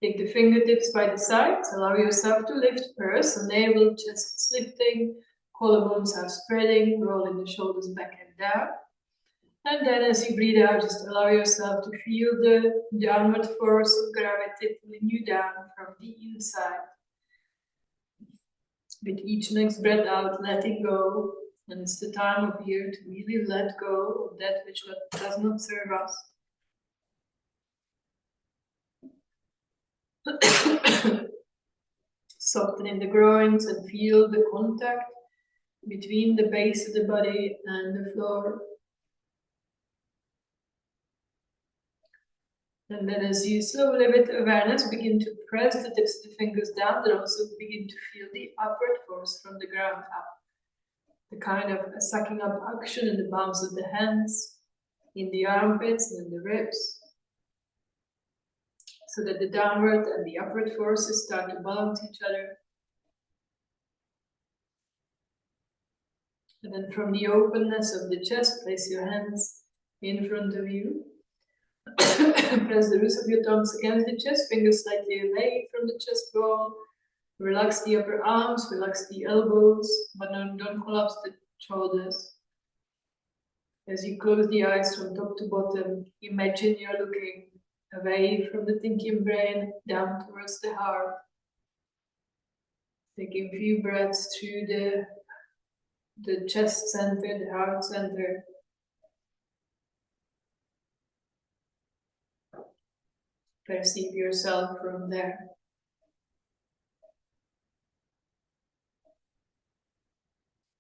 Take the fingertips by the sides, allow yourself to lift first, so navel, chest is lifting, collarbones are spreading, rolling the shoulders back and down. And then as you breathe out, just allow yourself to feel the downward force of gravity pulling you down from the inside. With each next breath out, letting go. And it's the time of year to really let go of that which does not serve us. Soften in the groins and feel the contact between the base of the body and the floor. And then as you slowly, with awareness, begin to press the tips of the fingers down, and also begin to feel the upward force from the ground up. The kind of sucking up action in the palms of the hands, in the armpits and in the ribs. So that the downward and the upward forces start to balance each other. And then from the openness of the chest, place your hands in front of you. Press the roots of your thumbs against the chest, fingers slightly away from the chest wall. Relax the upper arms, relax the elbows, but don't collapse the shoulders. As you close the eyes from top to bottom, imagine you're looking away from the thinking brain, down towards the heart. Taking a few breaths through the chest center, the heart center. Perceive yourself from there.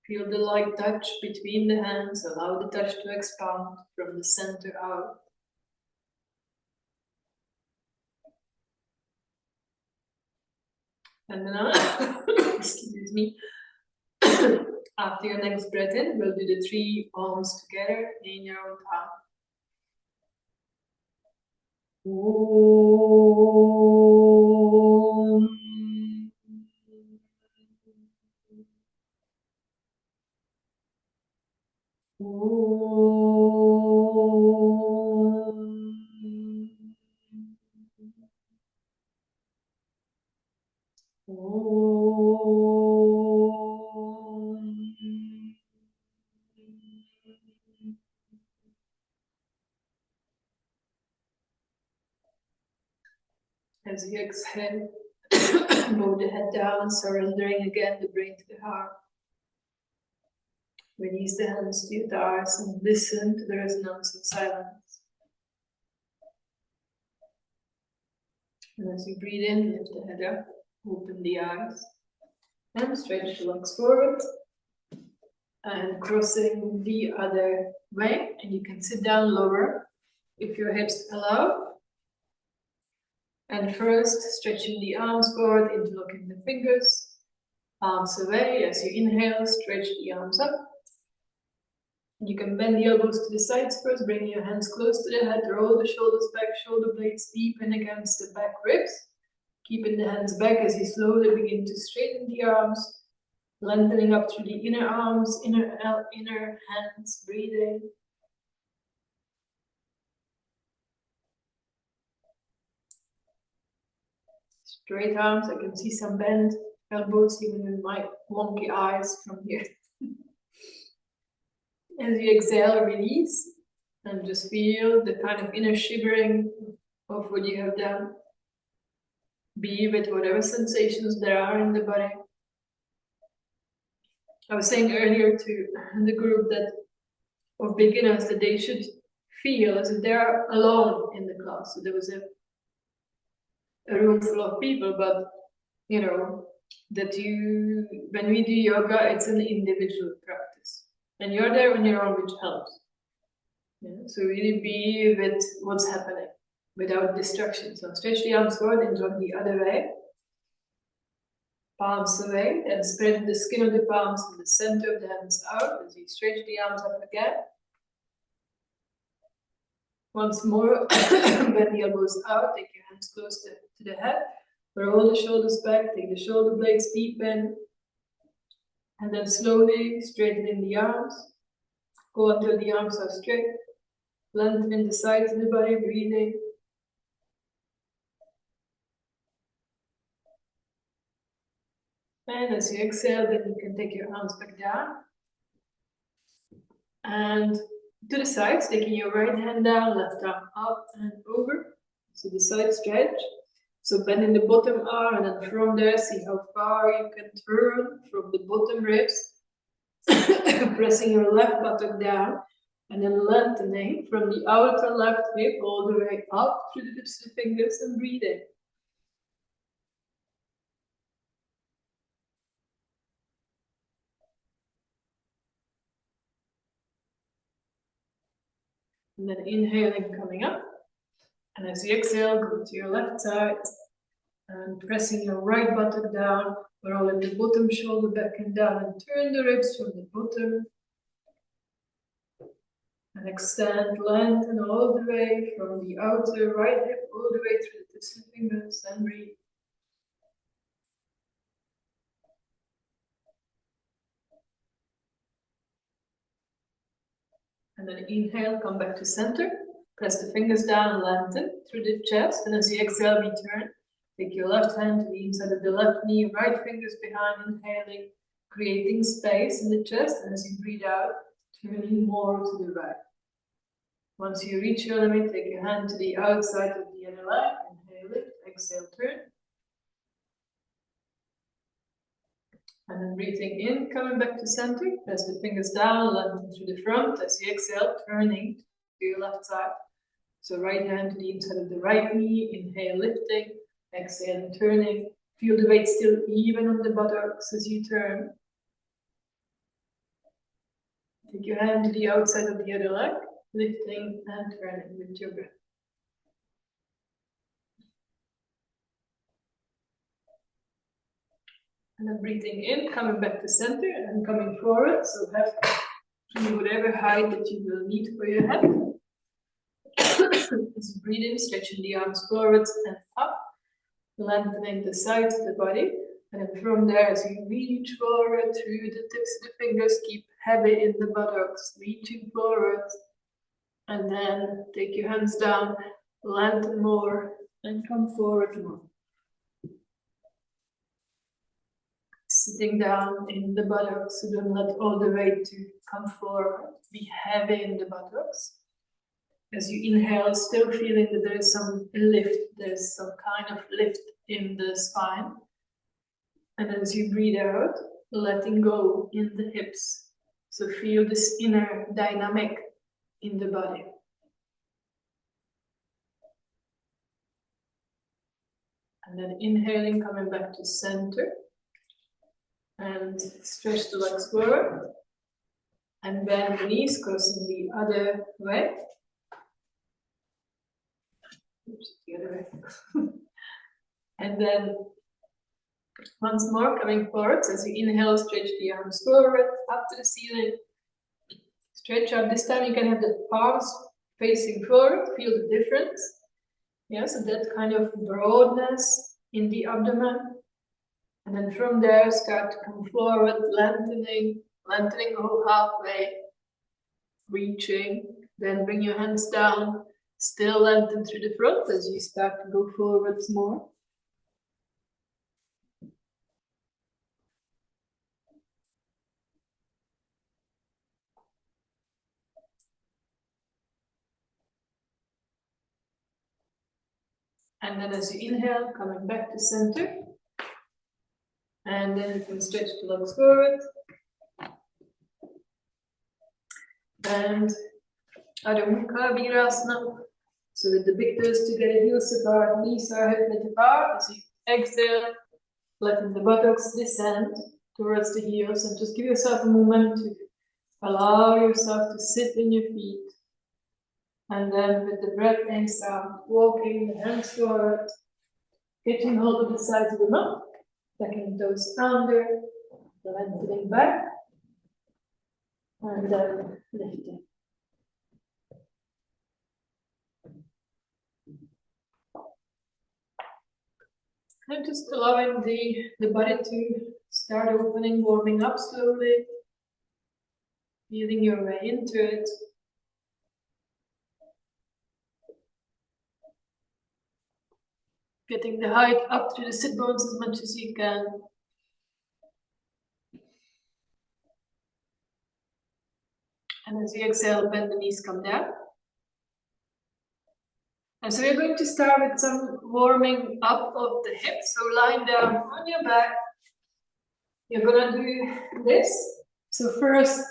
Feel the light touch between the hands. Allow the touch to expand from the center out. And then, excuse me, after your next breath in, we'll do the 3 arms together in your own time. As you exhale, move the head down, surrendering again the brain to the heart. Release the hands to your thighs and listen to the resonance of silence. And as you breathe in, lift the head up, open the eyes, and stretch the legs forward. And crossing the other way, and you can sit down lower if your hips allow. And first, stretching the arms forward, interlocking the fingers, palms away. As you inhale, stretch the arms up. You can bend the elbows to the sides first, bring your hands close to the head, roll the shoulders back, shoulder blades deep in against the back ribs. Keeping the hands back as you slowly begin to straighten the arms, lengthening up through the inner arms, inner hands, breathing. Straight arms, I can see some bent elbows even in my wonky eyes from here. As you exhale, release, and just feel the kind of inner shivering of what you have done. Be with whatever sensations there are in the body. I was saying earlier to the group that of beginners that they should feel as if they're alone in the class. So there was a room full of people, but you know, that when we do yoga, it's an individual practice. And you're there on your own, which helps. Yeah? So really be with what's happening without distraction. So stretch the arms forward and drop the other way. Palms away, and spread the skin of the palms in the center of the hands out as you stretch the arms up again. Once more, bend the elbows out, take your hands close to the head, roll the shoulders back, take the shoulder blades deep in, and then slowly straightening the arms. Go until the arms are straight, lengthening the sides of the body, breathing. And as you exhale, then you can take your arms back down. And to the sides, taking your right hand down, left arm up and over. So the side stretch. So bending the bottom arm, and then from there, see how far you can turn from the bottom ribs. Pressing your left buttock down, and then lengthening from the outer left hip all the way up through the tips of the fingers and breathing. And then inhaling, coming up. And as you exhale, go to your left side and pressing your right buttock down, rolling the bottom shoulder back and down, and turn the ribs from the bottom. And extend, lengthen all the way from the outer right hip all the way through the tips of the fingers and breathe. And then inhale, come back to center. Press the fingers down, lengthen through the chest. And as you exhale, return. Take your left hand to the inside of the left knee, right fingers behind, inhaling, creating space in the chest. And as you breathe out, turning more to the right. Once you reach your limit, take your hand to the outside of the other leg. Inhale, lift, exhale, turn. And then breathing in, coming back to center. Press the fingers down, lengthen through the front. As you exhale, turning to your left side. So right hand to the inside of the right knee. Inhale, lifting. Exhale, turning. Feel the weight still even on the buttocks as you turn. Take your hand to the outside of the other leg. Lifting and turning with your breath. And then breathing in, coming back to center and coming forward. So have whatever height that you will need for your head. As you breathe in, stretching the arms forwards and up, lengthening the sides of the body. And then from there, as you reach forward through the tips of the fingers, keep heavy in the buttocks, reaching forward. And then take your hands down, lengthen more, and come forward more. Sitting down in the buttocks, so don't let all the weight to come forward. Be heavy in the buttocks. As you inhale, still feeling that there is some lift, there's some kind of lift in the spine. And as you breathe out, letting go in the hips. So feel this inner dynamic in the body. And then inhaling, coming back to center. And stretch the legs forward. And bend the knees, crossing the other way. Oops, the other way. And then once more, coming forward. As you inhale, stretch the arms forward, up to the ceiling. Stretch out. This time you can have the palms facing forward. Feel the difference. Yeah, so that kind of broadness in the abdomen. And then from there, start to come forward, lengthening whole halfway, reaching. Then bring your hands down, still lengthen through the front as you start to go forwards more. And then as you inhale, coming back to center. And then you can stretch the legs forward. And Adho Mukha Virasana. So with the big toes together, heels apart, knees are hip width apart. As you exhale, letting the buttocks descend towards the heels, and just give yourself a moment to allow yourself to sit in your feet. And then with the breath in start walking the hands forward, getting hold of the sides of the mat, tucking toes under, lengthening back, and then lifting. And just allowing the body to start opening, warming up slowly, feeling your way into it. Getting the height up through the sit bones as much as you can. And as you exhale, bend the knees, come down. And so we're going to start with some warming up of the hips. So lying down on your back, you're gonna do this. So first,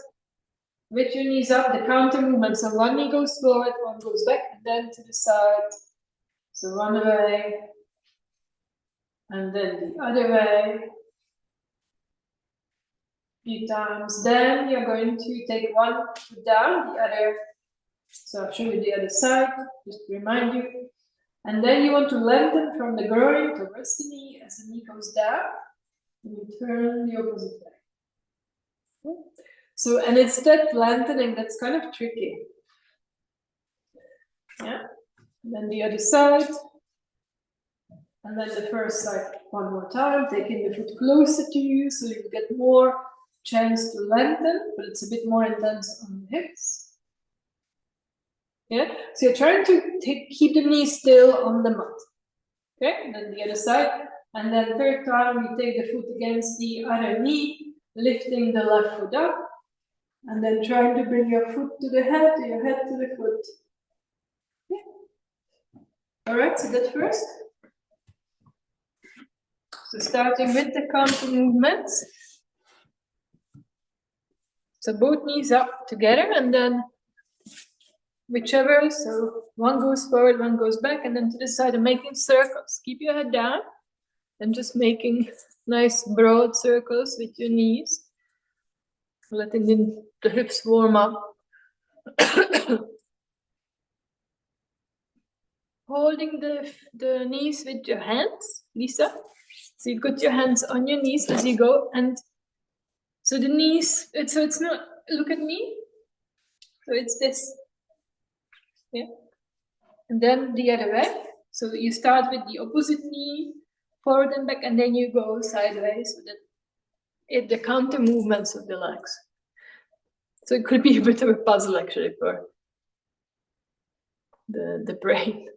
with your knees up, the counter movement. So one knee goes forward, one goes back, and then to the side. So one way, and then the other way. Few times. Then you're going to take one foot down, the other. So I'll show you the other side, just to remind you. And then you want to lengthen from the groin towards the knee as the knee goes down. And you turn the opposite way. So, and it's that lengthening that's kind of tricky. Yeah. And then the other side. And then the first side one more time, taking the foot closer to you so you get more chance to lengthen, but it's a bit more intense on the hips. Yeah, so you're trying to keep the knee still on the mat. Okay, and then the other side. And then third time, you take the foot against the other knee, lifting the left foot up, and then trying to bring your foot to the head, your head to the foot. Yeah. All right, so that first. So starting with the counter movements. So both knees up together, and then whichever, so one goes forward, one goes back, and then to the side, and making circles. Keep your head down, and just making nice broad circles with your knees, letting the hips warm up. Holding the knees with your hands, Lisa. So you put your hands on your knees as you go, and so the knees, so it's not, look at me. So it's this. Yeah. And then the other way. So you start with the opposite knee, forward and back, and then you go sideways so that the counter movements of the legs. So it could be a bit of a puzzle actually for the brain,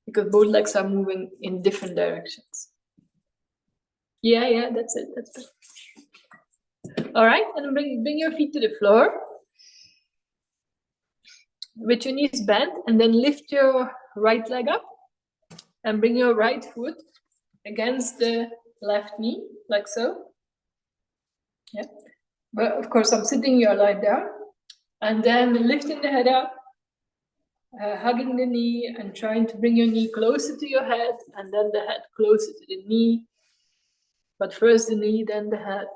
because both legs are moving in different directions. Yeah, that's it. That's it. All right, and bring your feet to the floor with your knees bent, and then lift your right leg up and bring your right foot against the left knee, like so. Yeah, but of course I'm sitting, you're lying down, and then lifting the head up, hugging the knee, and trying to bring your knee closer to your head, and then the head closer to the knee. But first the knee, then the head.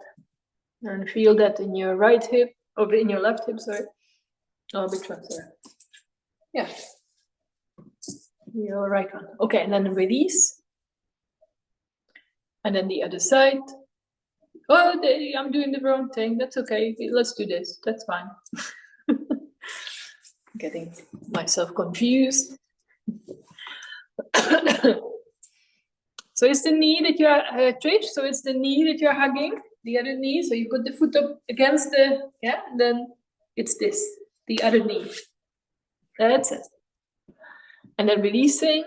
And feel that in your right hip, or in your left hip, sorry. Oh, which one, sorry? Yeah. Your right one. Okay, and then release. And then the other side. Oh, I'm doing the wrong thing. That's okay. Let's do this. That's fine. Getting myself confused. So it's the knee that you are, Trish, so it's the knee that you're hugging, the other knee. So you put the foot up against the, yeah, and then it's this, the other knee. That's it. And then releasing.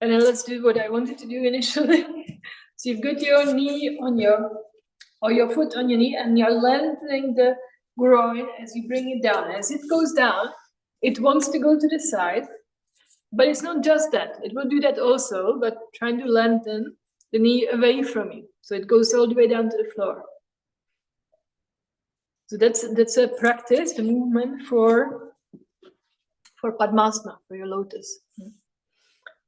And then let's do what I wanted to do initially. So you've got your knee on or your foot on your knee, and you're lengthening the groin as you bring it down. As it goes down, it wants to go to the side. But it's not just that. It will do that also, but trying to lengthen the knee away from you. So it goes all the way down to the floor. So that's a practice, the movement for Padmasana, for your lotus.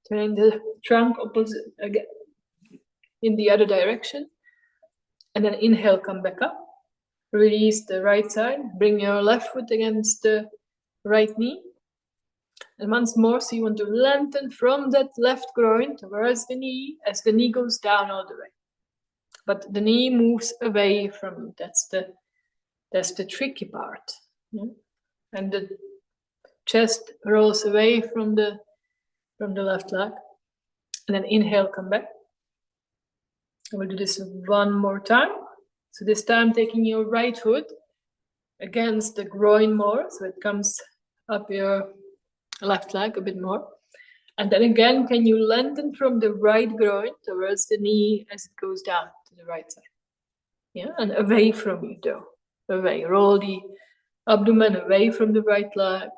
Turning the trunk opposite again in the other direction. And then inhale, come back up. Release the right side. Bring your left foot against the right knee. And once more, so you want to lengthen from that left groin towards the knee as the knee goes down all the way. But the knee moves away from you. That's the tricky part. Yeah? And the chest rolls away from the left leg. And then inhale, come back. And we'll do this one more time. So this time taking your right foot against the groin more. So it comes up your left leg a bit more. And then again, can you lengthen from the right groin towards the knee as it goes down to the right side? Yeah, and away from you though. Away. Roll the abdomen away from the right leg.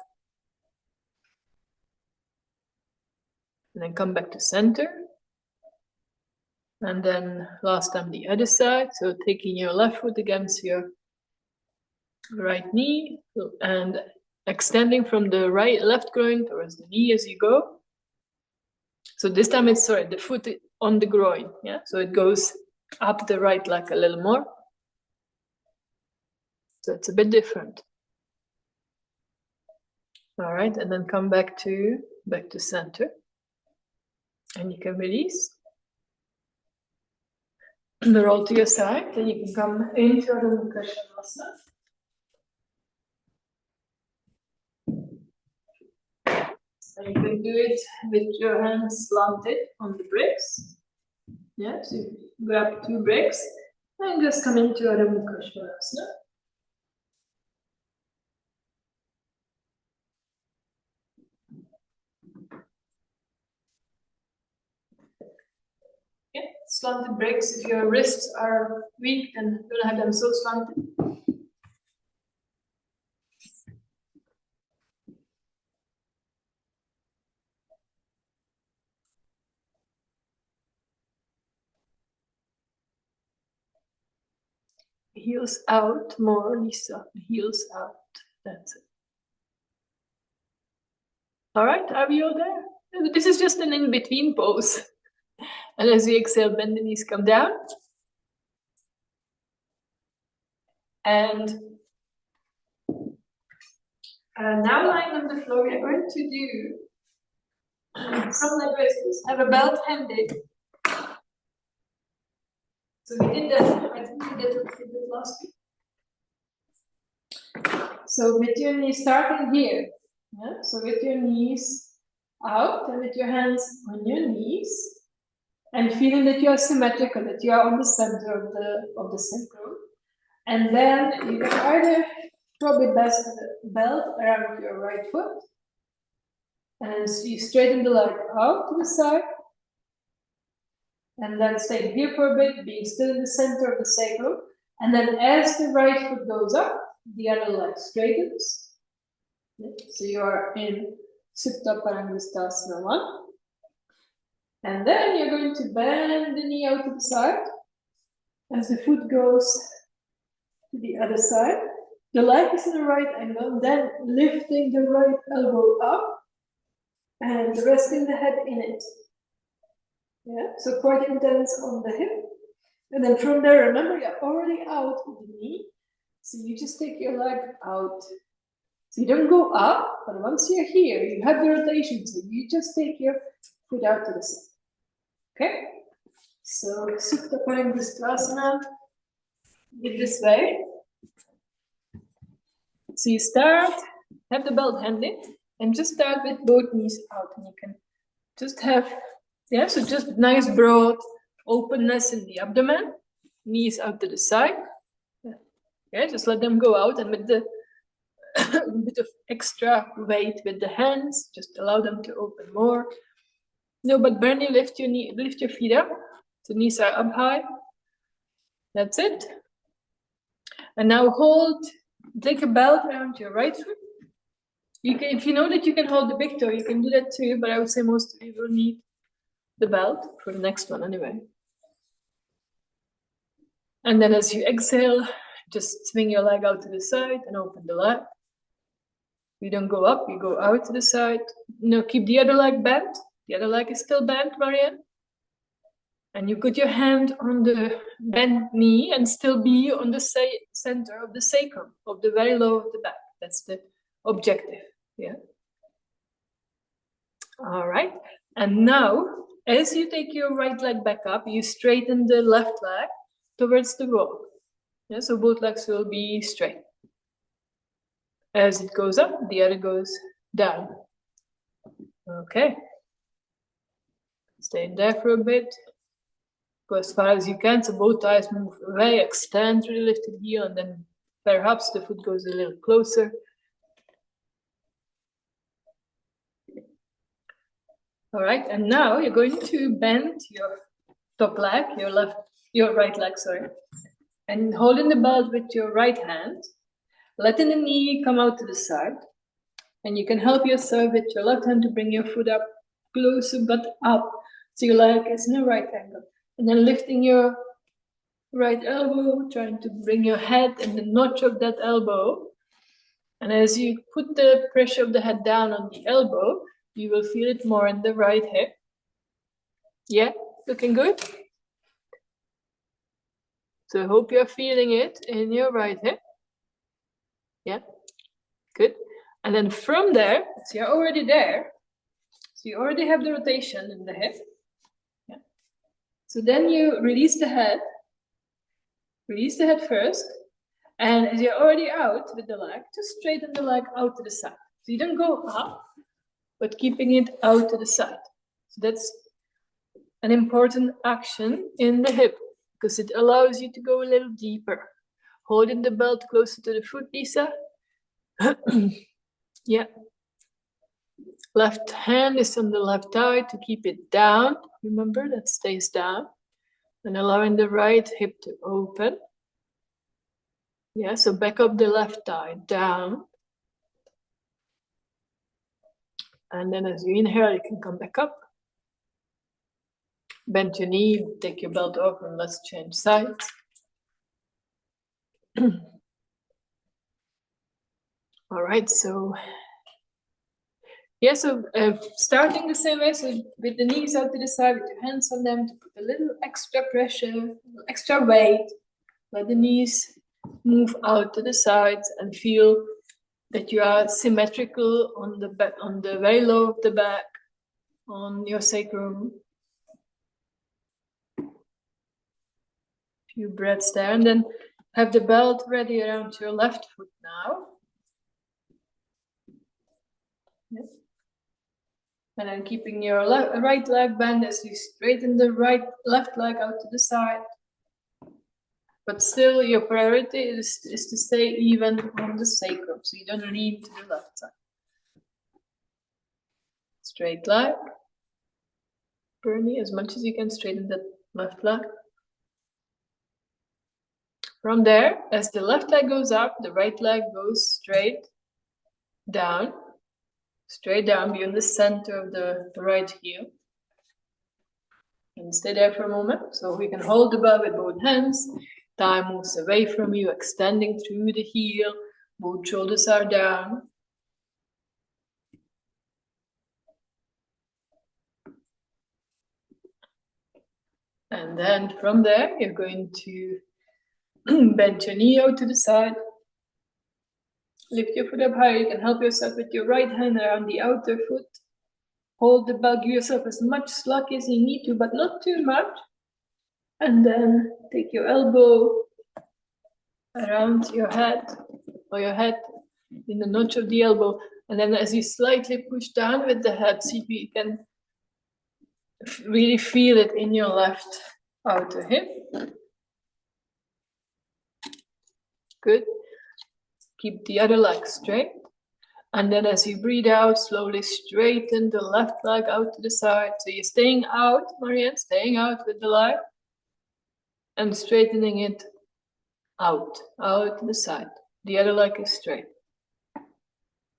And then come back to center. And then last time the other side. So taking your left foot against your right knee and extending from the left groin towards the knee as you go. So this time it's, sorry, the foot on the groin, yeah? So it goes up the right leg a little more. So it's a bit different. All right, and then come back to center. And you can release. The roll to your side, then you can come into Adho Mukha Svanasana. And you can do it with your hands slanted on the bricks. Yeah, so you grab 2 bricks and just come into Adho Mukha Svanasana. Yeah, slanted bricks. If your wrists are weak, then don't have them so slanted. Heels out more, Lisa. Heels out. That's it. All right, are we all there? This is just an in-between pose. And as you exhale, bend the knees, come down. And now lying on the floor, we are going to do from leg raises. Have a belt handed. So we did that. I think we did it last week. So with your knees starting here. Yeah? So with your knees out and with your hands on your knees. And feeling that you are symmetrical, that you are on the center of the sacrum. And then you can either probably best the belt around your right foot. And so you straighten the leg out to the side. And then stay here for a bit, being still in the center of the sacrum. And then as the right foot goes up, the other leg straightens. So you are in Supta Parangasthasana 1. And then you're going to bend the knee out to the side as the foot goes to the other side. The leg is in the right angle, then lifting the right elbow up and resting the head in it. Yeah, so quite intense on the hip. And then from there, remember, you're already out with the knee. So you just take your leg out. So you don't go up, but once you're here, you have the rotation. So you just take your foot out to the side. Okay? So Supta Parangasthasana in this way. So you start, have the belt handy, and just start with both knees out. And you can just have, yeah, so just nice broad openness in the abdomen, knees out to the side. Yeah, just let them go out, and with the a bit of extra weight with the hands, just allow them to open more. No, but Bernie, lift your feet up. The knees are up high. That's it. And now take a belt around your right foot. You can, if you know that you can hold the big toe, you can do that too, but I would say most of you will need the belt for the next one anyway. And then as you exhale, just swing your leg out to the side and open the leg. You don't go up, you go out to the side. No, keep the other leg bent. The other leg is still bent, Marianne. And you put your hand on the bent knee and still be on the center of the sacrum, of the very low of the back. That's the objective, yeah? All right, and now, as you take your right leg back up, you straighten the left leg towards the wall. Yeah, so both legs will be straight. As it goes up, the other goes down. Okay. Stay there for a bit. Go as far as you can, so both thighs move away, extend through the lifted heel, and then perhaps the foot goes a little closer. All right, and now you're going to bend your top leg, your right leg, sorry, and holding the belt with your right hand, letting the knee come out to the side. And you can help yourself with your left hand to bring your foot up closer but up. So your leg is in a right angle. And then lifting your right elbow, trying to bring your head in the notch of that elbow. And as you put the pressure of the head down on the elbow, you will feel it more in the right hip. Yeah, looking good? So I hope you're feeling it in your right hip. Yeah, good. And then from there, so you're already there. So you already have the rotation in the hip. Yeah. So then you release the head. Release the head first. And as you're already out with the leg, just straighten the leg out to the side. So you don't go up, but keeping it out to the side. So that's an important action in the hip, because it allows you to go a little deeper. Holding the belt closer to the foot, Lisa. Yeah. Left hand is on the left thigh to keep it down. Remember, that stays down. And allowing the right hip to open. Yeah, so back up the left thigh, down. And then as you inhale, you can come back up. Bend your knee, take your belt off, and let's change sides. All right, so yeah, so starting the same way, so with the knees out to the side, with your hands on them, to put a little extra pressure, a little extra weight. Let the knees move out to the sides and feel that you are symmetrical on the back, on the very low of the back, on your sacrum. Few breaths there, and then have the belt ready around your left foot now. Yes. And then keeping your right leg bent as you straighten the left leg out to the side. But still, your priority is to stay even on the sacrum, so you don't lean to the left side. Straight leg. Bernie, as much as you can straighten that left leg. From there, as the left leg goes up, the right leg goes straight down beyond the center of the right heel. And stay there for a moment. So we can hold the belt with both hands. Thigh moves away from you, extending through the heel. Both shoulders are down. And then from there, you're going to bend your knee out to the side. Lift your foot up higher. You can help yourself with your right hand around the outer foot. Hold the belt, give yourself as much slack as you need to, but not too much. And then take your elbow around your head, or your head in the notch of the elbow. And then as you slightly push down with the head, see if you can really feel it in your left outer hip. Good. Keep the other leg straight. And then as you breathe out, slowly straighten the left leg out to the side. So you're staying out, Marianne, staying out with the leg. And straightening it out to the side. The other leg is straight.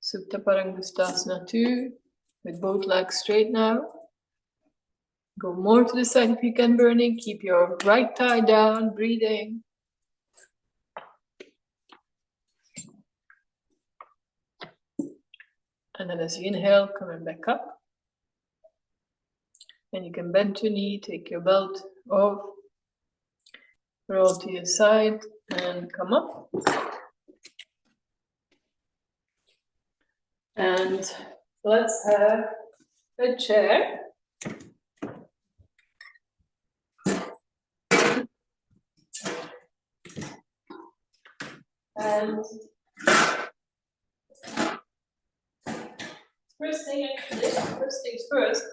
Supta Parangustasana 2, with both legs straight now. Go more to the side if you can, Bernie. Keep your right thigh down, breathing. And then as you inhale, coming back up. And you can bend your knee, take your belt off, roll to your side, and come up. And let's have a chair. And first things first,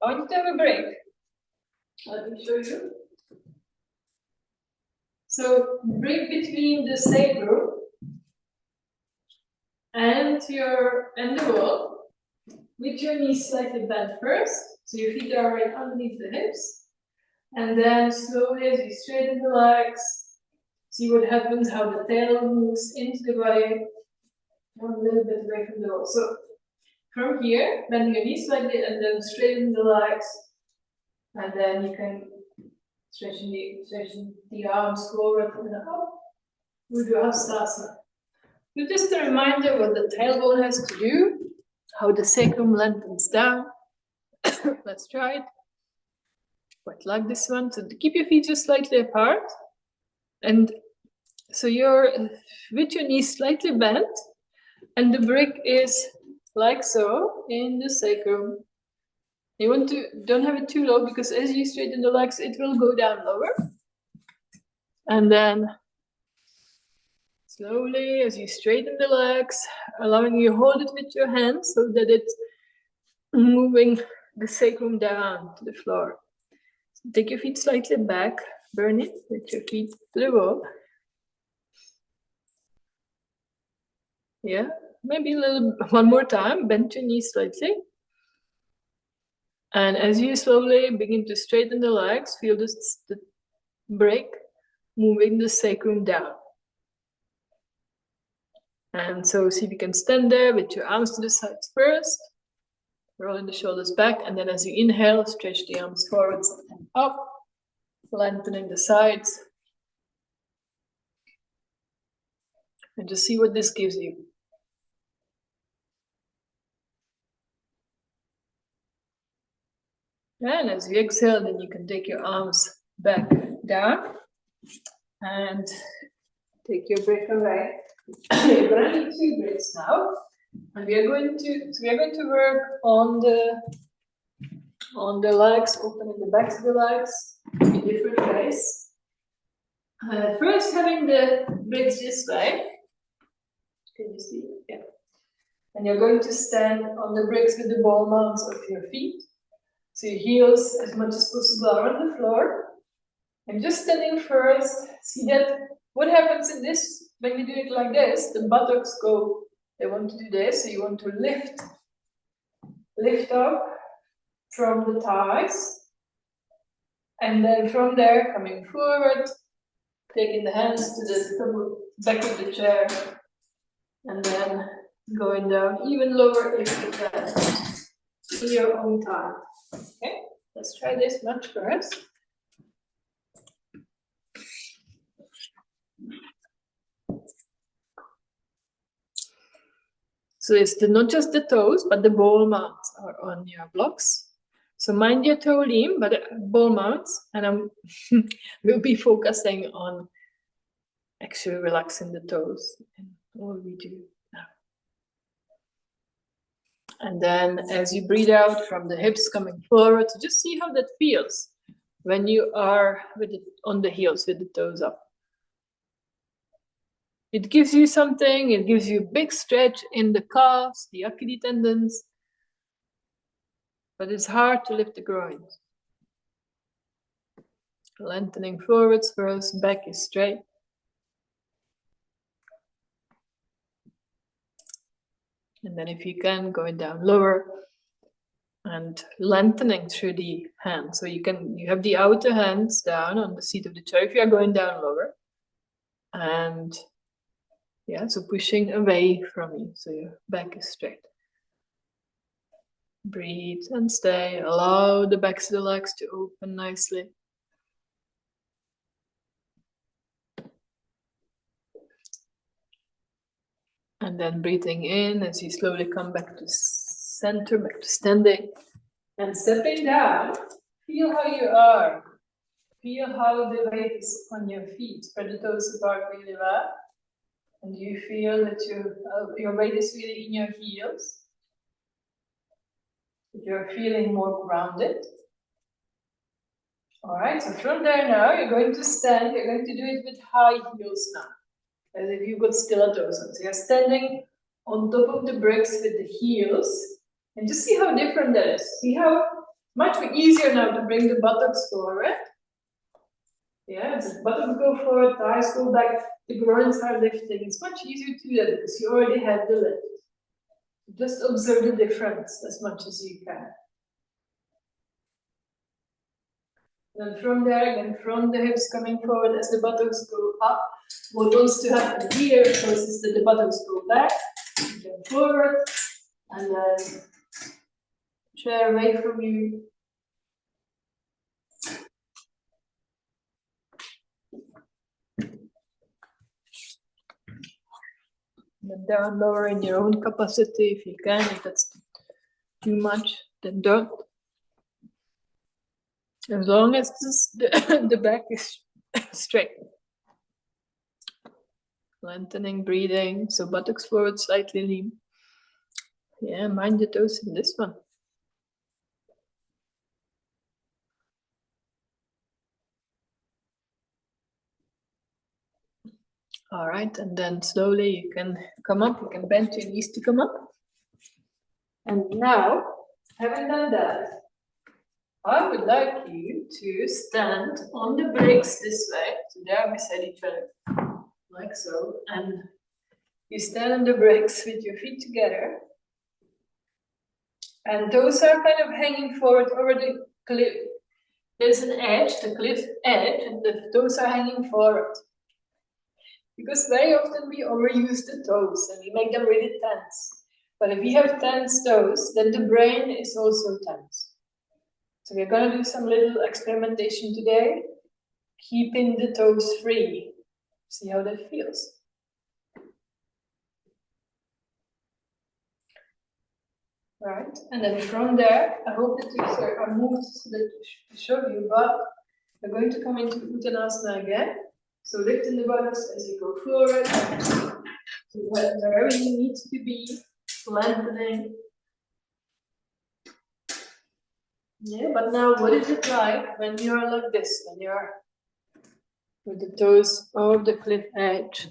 I want you to have a break. Let me show you. So break between the sacrum and the wall, with your knees slightly bent first, so your feet are right underneath the hips, and then slowly as you straighten the legs, see what happens, how the tail moves into the body. a little bit away from the wall. So from here, bend your knees slightly and then straighten the legs. And then you can stretching the arms forward and up. Urdhvasana. So just a reminder what the tailbone has to do, how the sacrum lengthens down. Let's try it. Quite like this one. So keep your feet just slightly apart. And so you're with your knees slightly bent. And the brick is like so in the sacrum. You want to, don't have it too low because as you straighten the legs, it will go down lower. And then slowly, as you straighten the legs, allowing you to hold it with your hands so that it's moving the sacrum down to the floor. So take your feet slightly back, burn it with your feet to the wall. Yeah, maybe a little, one more time, bend your knees slightly. And as you slowly begin to straighten the legs, feel the break, moving the sacrum down. And so see if you can stand there with your arms to the sides first, rolling the shoulders back, and then as you inhale, stretch the arms forwards and up, lengthening the sides. And just see what this gives you. And as you exhale, then you can take your arms back down and take your breath away. You're going to need 2 breaths now, and we are going to work on the legs, opening the backs of the legs in different ways. First, having the bricks this way. Can you see? Yeah. And you're going to stand on the bricks with the ball mounts of your feet. So your heels, as much as possible, are on the floor. And just standing first, see that what happens in this, when you do it like this, the buttocks go, they want to do this, so you want to lift up from the thighs. And then from there, coming forward, taking the hands to the back of the chair, and then going down even lower if you can, in your own time. Okay, let's try this much first. So it's not just the toes, but the ball mounts are on your blocks. So mind your toe lean, but ball mounts, and we'll be focusing on actually relaxing the toes and all we do now. And then as you breathe out from the hips coming forward, just see how that feels when you are with it on the heels with the toes up. It gives you something, it gives you a big stretch in the calves, the Achilles tendons, but it's hard to lift the groins. Lengthening forwards first, back is straight. And then if you can, going down lower and lengthening through the hands. So you have the outer hands down on the seat of the chair if you are going down lower. And yeah, so pushing away from you, so your back is straight. Breathe and stay. Allow the backs of the legs to open nicely. And then breathing in as you slowly come back to center, back to standing. And stepping down, feel how you are. Feel how the weight is on your feet. Spread the toes apart really well. And you feel that your weight is really in your heels. That you're feeling more grounded. All right, so from there now, you're going to stand. You're going to do it with high heels now. As if you've got stilettos on. So you're standing on top of the bricks with the heels. And just see how different that is. See how much easier now to bring the buttocks forward. Yeah, the buttocks go forward, thighs go back, the groins are lifting. It's much easier to do that because you already have the lift. Just observe the difference as much as you can. And from there, again, from the hips coming forward as the buttocks go up. What wants to happen here, of course, is that the buttocks go back. them forward, and then chair away from you. And down lower in your own capacity if you can. If that's too much, then don't. As long as the back is straight. Lengthening, breathing, so buttocks forward, slightly lean. Yeah, mind the toes in this one. All right, and then slowly you can come up, you can bend your knees to come up. And now, having done that, I would like you to stand on the bricks this way, so they are beside each other, like so. And you stand on the bricks with your feet together. And those are kind of hanging forward over the cliff. There's an edge, the cliff edge, and the toes are hanging forward. Because very often we overuse the toes and we make them really tense. But if we have tense toes, then the brain is also tense. So we're going to do some little experimentation today, keeping the toes free. See how that feels. Right, and then from there, I hope that you are moved so that to show you, but we're going to come into Uttanasana again. So lifting the buttocks as you go forward, so wherever you need to be, lengthening. Yeah, but now what is it like when you're like this, when you're with the toes over the cliff edge,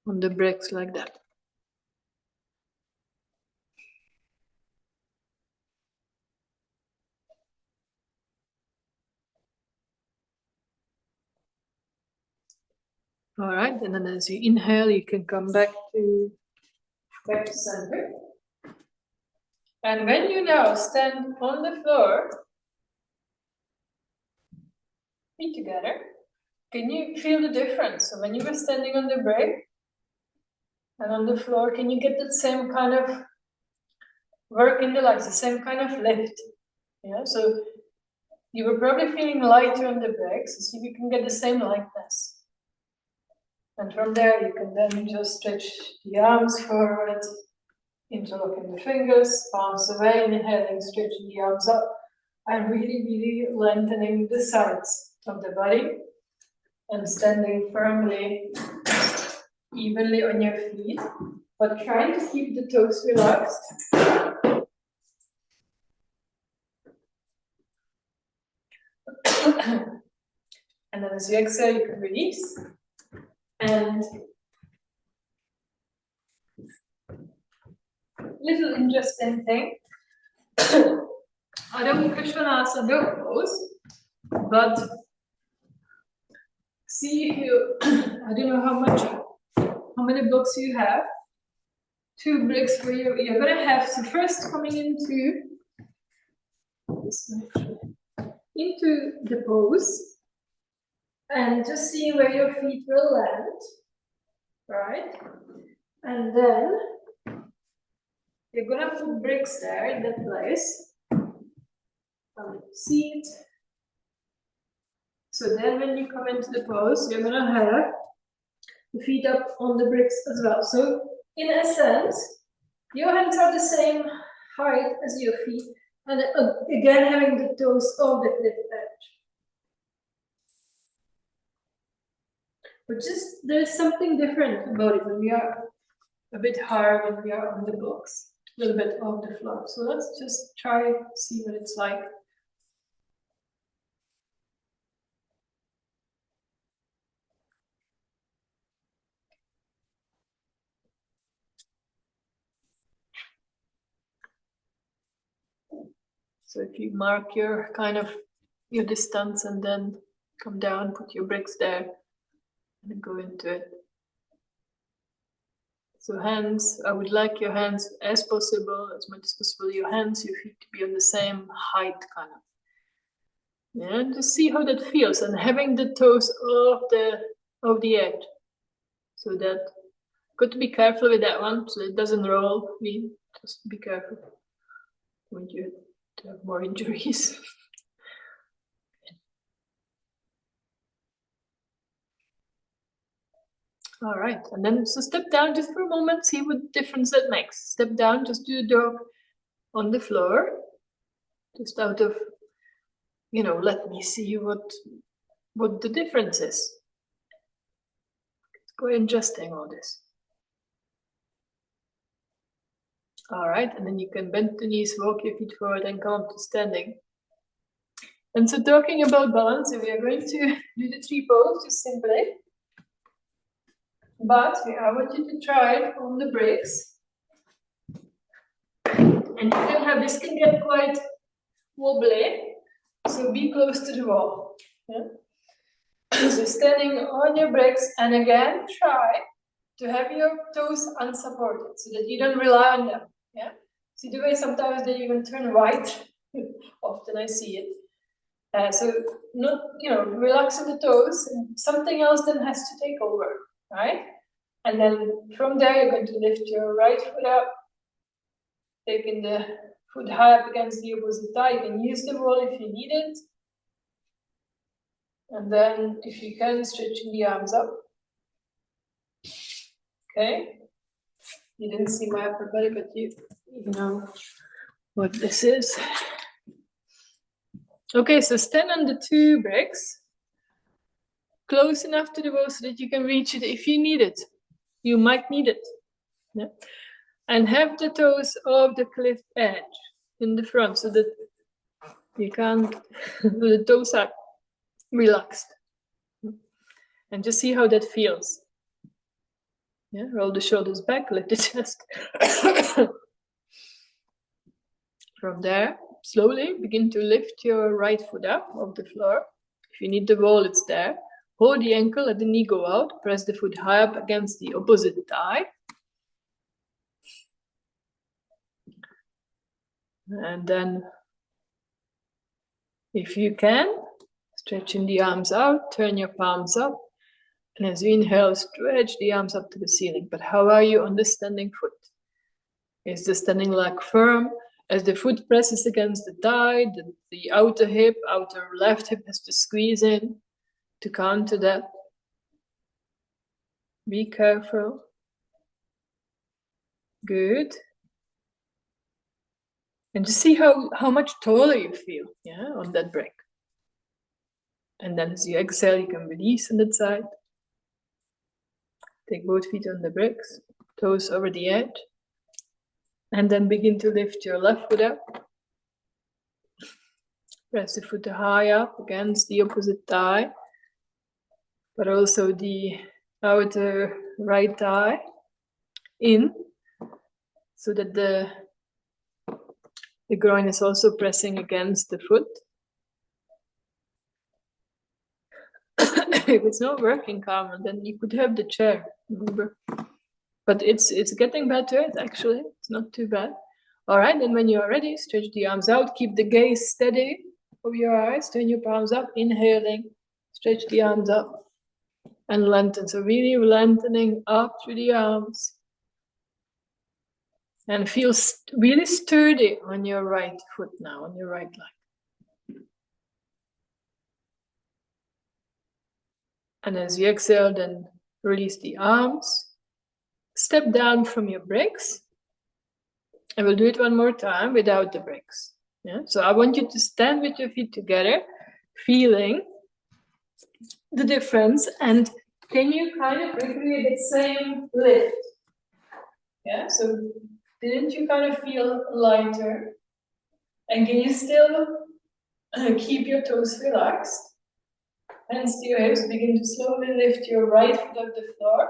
on the bricks like that? All right, and then as you inhale, you can come back to center. And when you now stand on the floor, feet together, can you feel the difference? So when you were standing on the brick and on the floor, can you get that same kind of work in the legs, the same kind of lift? Yeah, so you were probably feeling lighter on the bricks, so see if you can get the same lightness. And from there, you can then just stretch the arms forward, interlocking the fingers, palms away, inhaling, stretching the arms up, and really, really lengthening the sides of the body, and standing firmly, evenly on your feet, but trying to keep the toes relaxed. And then as you exhale, you can release. And little interesting thing, Adho Krishvanasana dog pose, but see if you, I don't know how many blocks you have. 2 bricks for you. You're gonna have, so first coming into the pose, and just see where your feet will land, right? And then you're gonna put bricks there in that place on the seat. So then when you come into the pose, you're gonna have the feet up on the bricks as well. So in essence, your hands are the same height as your feet, and again having the toes off the cliff edge. But just there's something different about it when we are a bit higher, when we are on the blocks, a little bit off the floor. So let's just try, see what it's like. So if you mark your your distance and then come down, put your bricks there, and go into it. So hands, I would like your hands as possible, as much as possible, your hands, your feet to be on the same height, kind of. Yeah, and just see how that feels, and having the toes off the edge, so that Got to be careful with that one so it doesn't roll. Just be careful when you have more injuries. All right, and then so step down just for a moment, see what difference that makes. Step down, just do the dog on the floor, just out of, let me see what the difference is. It's quite interesting, all this. All right, and then you can bend the knees, walk your feet forward, and come up to standing. And so talking about balance, we are going to do the 3 poses just simply. But I want you to try it on the bricks. And this can get quite wobbly, so be close to the wall. Yeah? So standing on your bricks, and again, try to have your toes unsupported so that you don't rely on them. Yeah? See the way sometimes they even turn white. Often I see it. So not, relaxing the toes, and something else then has to take over, right? And then from there, you're going to lift your right foot up, taking the foot high up against the opposite thigh. You can use the wall if you need it. And then, if you can, stretching the arms up. Okay. You didn't see my upper body, but you know what this is. Okay, so stand on the 2 bricks, close enough to the wall so that you can reach it if you need it. You might need it. Yeah? And have the toes off the cliff edge in the front so that you can't, the toes are relaxed. And just see how that feels. Yeah, roll the shoulders back, lift the chest. From there, slowly begin to lift your right foot up off the floor. If you need the wall, it's there. Hold the ankle, let the knee go out. Press the foot high up against the opposite thigh. And then, if you can, stretching the arms out, turn your palms up. And as you inhale, stretch the arms up to the ceiling. But how are you on the standing foot? Is the standing leg firm? As the foot presses against the thigh, the outer hip, outer left hip has to squeeze in to counter that. Be careful. Good. And just see how much taller you feel, yeah, on that brick. And then as you exhale, you can release on that side. Take both feet on the bricks, toes over the edge. And then begin to lift your left foot up. Press the foot high up against the opposite thigh, but also the outer right thigh in, so that the groin is also pressing against the foot. If it's not working, Carmen, then you could have the chair, remember? But it's getting better, actually. It's not too bad. All right, and when you're ready, stretch the arms out. Keep the gaze steady of your eyes. Turn your palms up, inhaling. Stretch the arms up and lengthen. So really lengthening up through the arms. And feel really sturdy on your right foot now, on your right leg. And as you exhale, then release the arms. Step down from your bricks. And we'll do it one more time without the bricks. Yeah? So I want you to stand with your feet together, feeling the difference. And can you kind of recreate the same lift? Yeah, so didn't you kind of feel lighter? And can you still keep your toes relaxed? Hands to your hips, begin to slowly lift your right foot up the floor.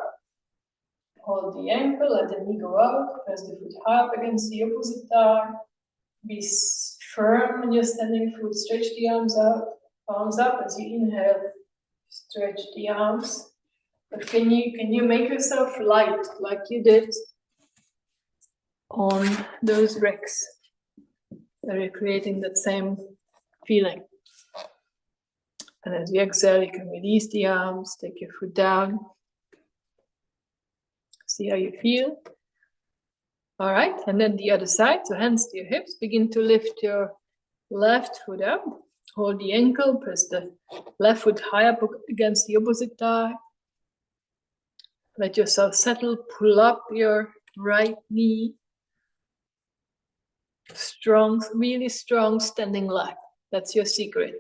Hold the ankle, let the knee go out, press the foot high up against the opposite thigh. Be firm on your standing foot, stretch the arms out, palms up as you inhale. Stretch the arms. But can you make yourself light like you did on those bricks? They're creating that same feeling. And as you exhale, you can release the arms, take your foot down. See how you feel. All right, and then the other side, so hands to your hips. Begin to lift your left foot up. Hold the ankle, press the left foot high up against the opposite thigh. Let yourself settle, pull up your right knee. Strong, really strong standing leg. That's your secret.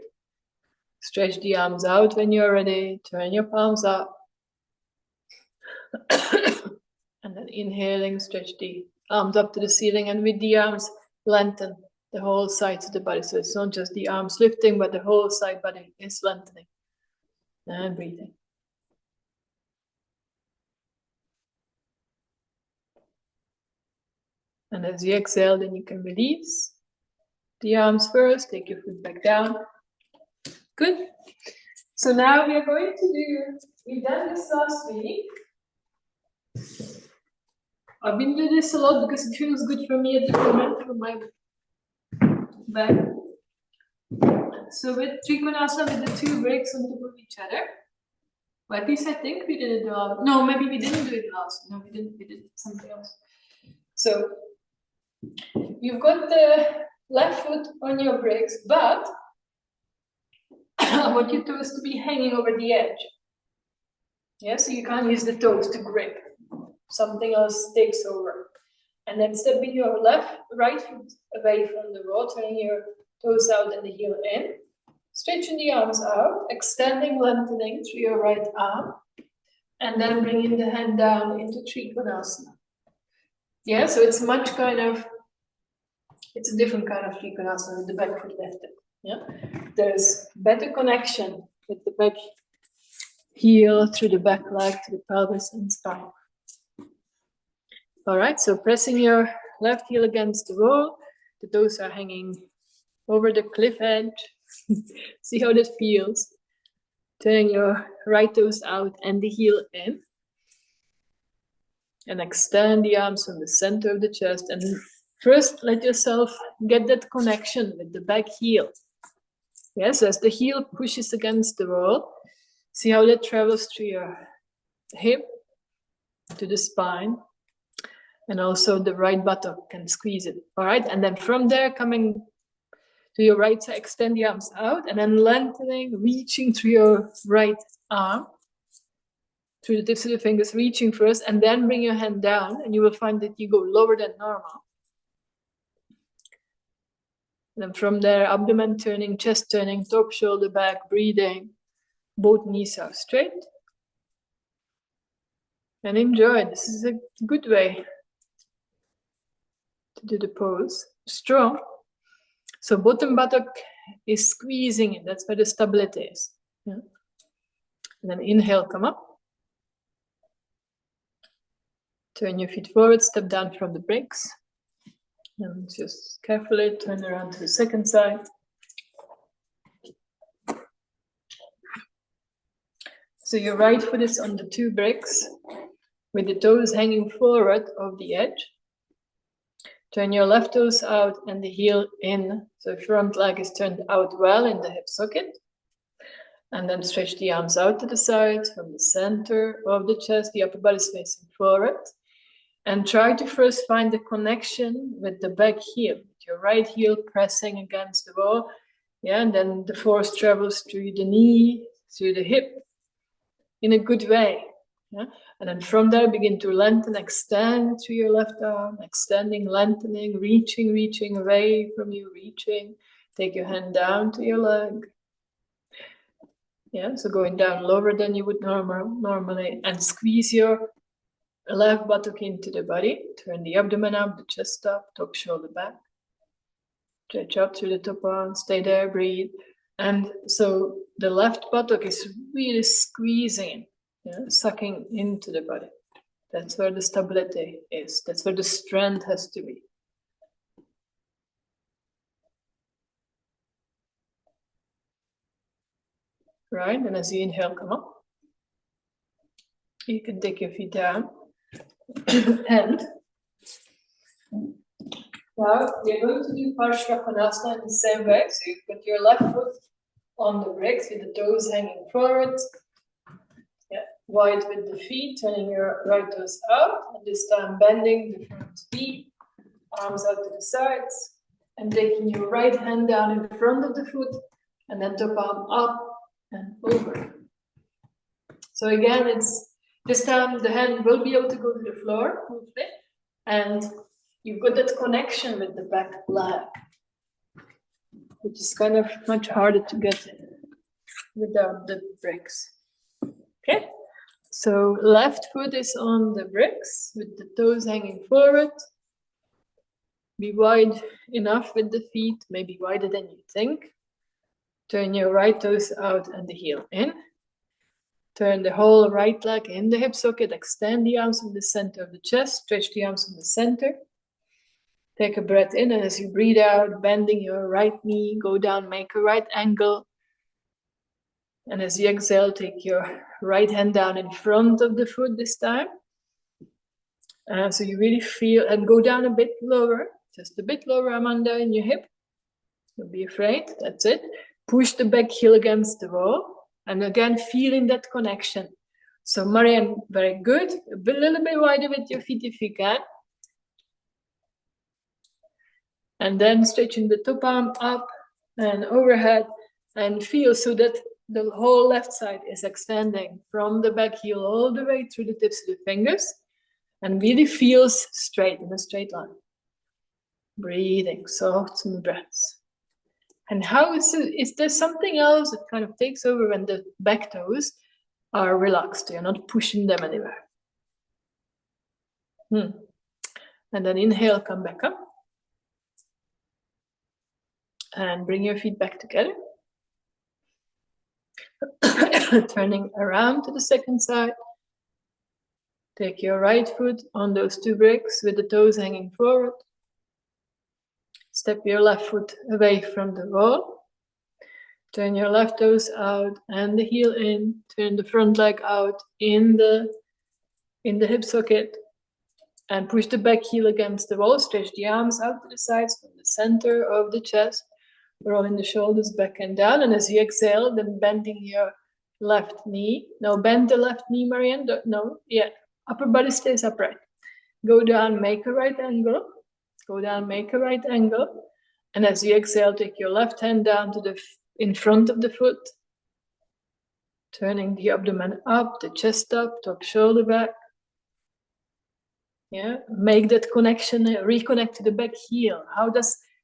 Stretch the arms out when you're ready. Turn your palms up. And then inhaling, stretch the arms up to the ceiling, and with the arms, lengthen the whole side of the body. So it's not just the arms lifting, but the whole side body is lengthening. And breathing. And as you exhale, then you can release the arms first. Take your foot back down. Good. So now we are going to do, we've done this last week. I've been doing this a lot because it feels good for me at the moment, for my back. So with Trikonasana, with the two breaks on top of each other. Or at least I think we did it last. No, maybe we didn't do it last. No, we didn't. We did something else. So you've got the left foot on your breaks, but I want your toes to be hanging over the edge. Yeah, so you can't use the toes to grip. Something else takes over. And then stepping your right foot away from the wall, turning your toes out and the heel in. Stretching the arms out, extending, lengthening through your right arm. And then bringing the hand down into Trikonasana. Yeah, so it's much kind of, it's a different kind of Trikonasana with the back foot lifted. Yeah, there's better connection with the back heel through the back leg to the pelvis and spine. All right, so pressing your left heel against the wall, the toes are hanging over the cliff edge. See how that feels. Turning your right toes out and the heel in. And extend the arms from the center of the chest. And first, let yourself get that connection with the back heel. Yes, as the heel pushes against the wall, see how that travels through your hip to the spine. And also the right buttock can squeeze it. All right, and then from there, coming to your right side, extend the arms out, and then lengthening, reaching through your right arm, through the tips of the fingers, reaching first, and then bring your hand down, and you will find that you go lower than normal. And then from there, abdomen turning, chest turning, top, shoulder, back, breathing. Both knees are straight. And enjoy. This is a good way to do the pose. Strong. So bottom buttock is squeezing it. That's where the stability is. Yeah. And then inhale, come up. Turn your feet forward, step down from the breaks. And just carefully turn around to the second side. So your right foot is on the two bricks with the toes hanging forward of the edge. Turn your left toes out and the heel in. So front leg is turned out well in the hip socket. And then stretch the arms out to the sides from the center of the chest. The upper body is facing forward. And try to first find the connection with the back heel. Your right heel pressing against the wall. Yeah, and then the force travels through the knee, through the hip, in a good way. Yeah? And then from there, begin to lengthen, extend through your left arm, extending, lengthening, reaching away from you, reaching. Take your hand down to your leg. Yeah, so going down lower than you would normally, and squeeze your left buttock into the body. Turn the abdomen up, the chest up, top, shoulder, back. Stretch up through the top arm, stay there, breathe. And so the left buttock is really squeezing, sucking into the body. That's where the stability is. That's where the strength has to be. Right, and as you inhale, come up. You can take your feet down. And now we're going to do Parsvakonasana in the same way. So you put your left foot on the bricks with the toes hanging forward. Yeah, wide with the feet, turning your right toes out, and this time bending the front knee, arms out to the sides, and taking your right hand down in front of the foot, and then top arm up and over. So again, it's this time the hand will be able to go to the floor, hopefully, and you've got that connection with the back leg, which is kind of much harder to get without the bricks. Okay, so left foot is on the bricks with the toes hanging forward. Be wide enough with the feet, maybe wider than you think. Turn your right toes out and the heel in. Turn the whole right leg in the hip socket, extend the arms from the center of the chest, stretch the arms from the center. Take a breath in, and as you breathe out, bending your right knee, go down, make a right angle. And as you exhale, take your right hand down in front of the foot this time. So you really feel, and go down a bit lower, just a bit lower, Amanda, in your hip. Don't be afraid, that's it. Push the back heel against the wall. And again, feeling that connection. So Marianne, very good. A little bit wider with your feet if you can. And then stretching the top arm up and overhead, and feel so that the whole left side is extending from the back heel all the way through the tips of the fingers, and really feels straight, in a straight line. Breathing, soft, smooth breaths. And how is there something else that kind of takes over when the back toes are relaxed? You're not pushing them anywhere. And then inhale, come back up. And bring your feet back together. Turning around to the second side. Take your right foot on those two bricks with the toes hanging forward. Step your left foot away from the wall. Turn your left toes out and the heel in. Turn the front leg out in the hip socket. And push the back heel against the wall. Stretch the arms out to the sides from the center of the chest. Rolling the shoulders back and down. And as you exhale, then bending your left knee. Now bend the left knee, Marianne. No, yeah. Upper body stays upright. Go down, make a right angle. Go down, make a right angle. And as you exhale, take your left hand down to in front of the foot. Turning the abdomen up, the chest up, top shoulder back. Yeah, make that connection, reconnect to the back heel.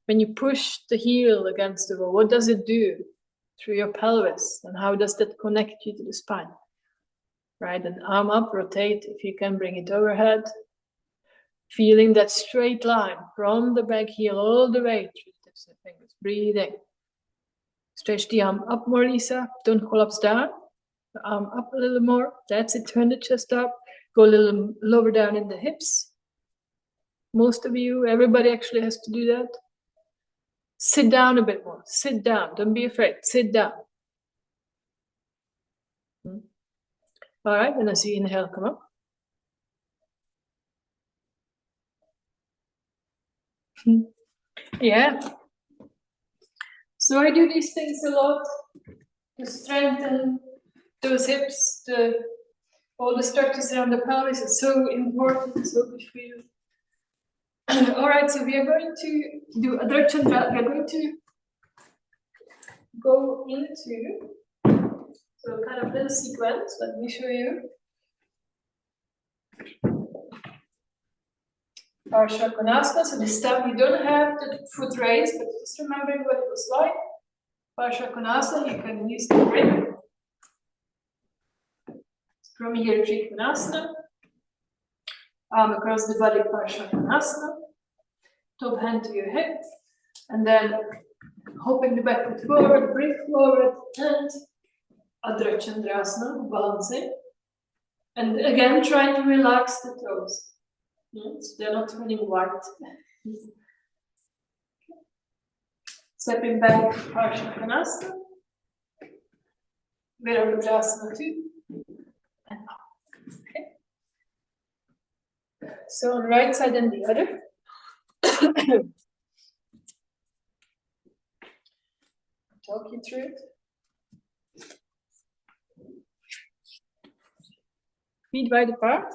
When you push the heel against the wall, what does it do through your pelvis? And how does that connect you to the spine? Right, and arm up, rotate, if you can bring it overhead. Feeling that straight line from the back heel all the way through the tips of the fingers. Breathing. Stretch the arm up more, Lisa. Don't collapse down. The arm up a little more. That's it, turn the chest up. Go a little lower down in the hips. Most of you, everybody actually has to do that. Sit down a bit more. Sit down. Don't be afraid. Sit down. All right, and as you inhale, come up. Yeah. So I do these things a lot to strengthen those hips, all the structures around the pelvis. It's so important, so good for you. All right, so we are going to do Adhra Chandra. We are going to go into so kind of little sequence. Let me show you. Parsha Konasana. So this time you don't have the foot raised, but just remembering what it was like. Parsha Konasana, you can use the brick. From here, Trikonasana. Arm across the body, Parsha Konasana. Top hand to your hip. And then hopping the back foot forward, brick forward, and Adhra Chandrasana, balancing. And again, trying to relax the toes. Yes, they're not turning white. Stepping back, Parsha Konasana. Virabhadrasana 2. And up. Okay. So on the right side and the other. Talk you through it. Feet wide apart.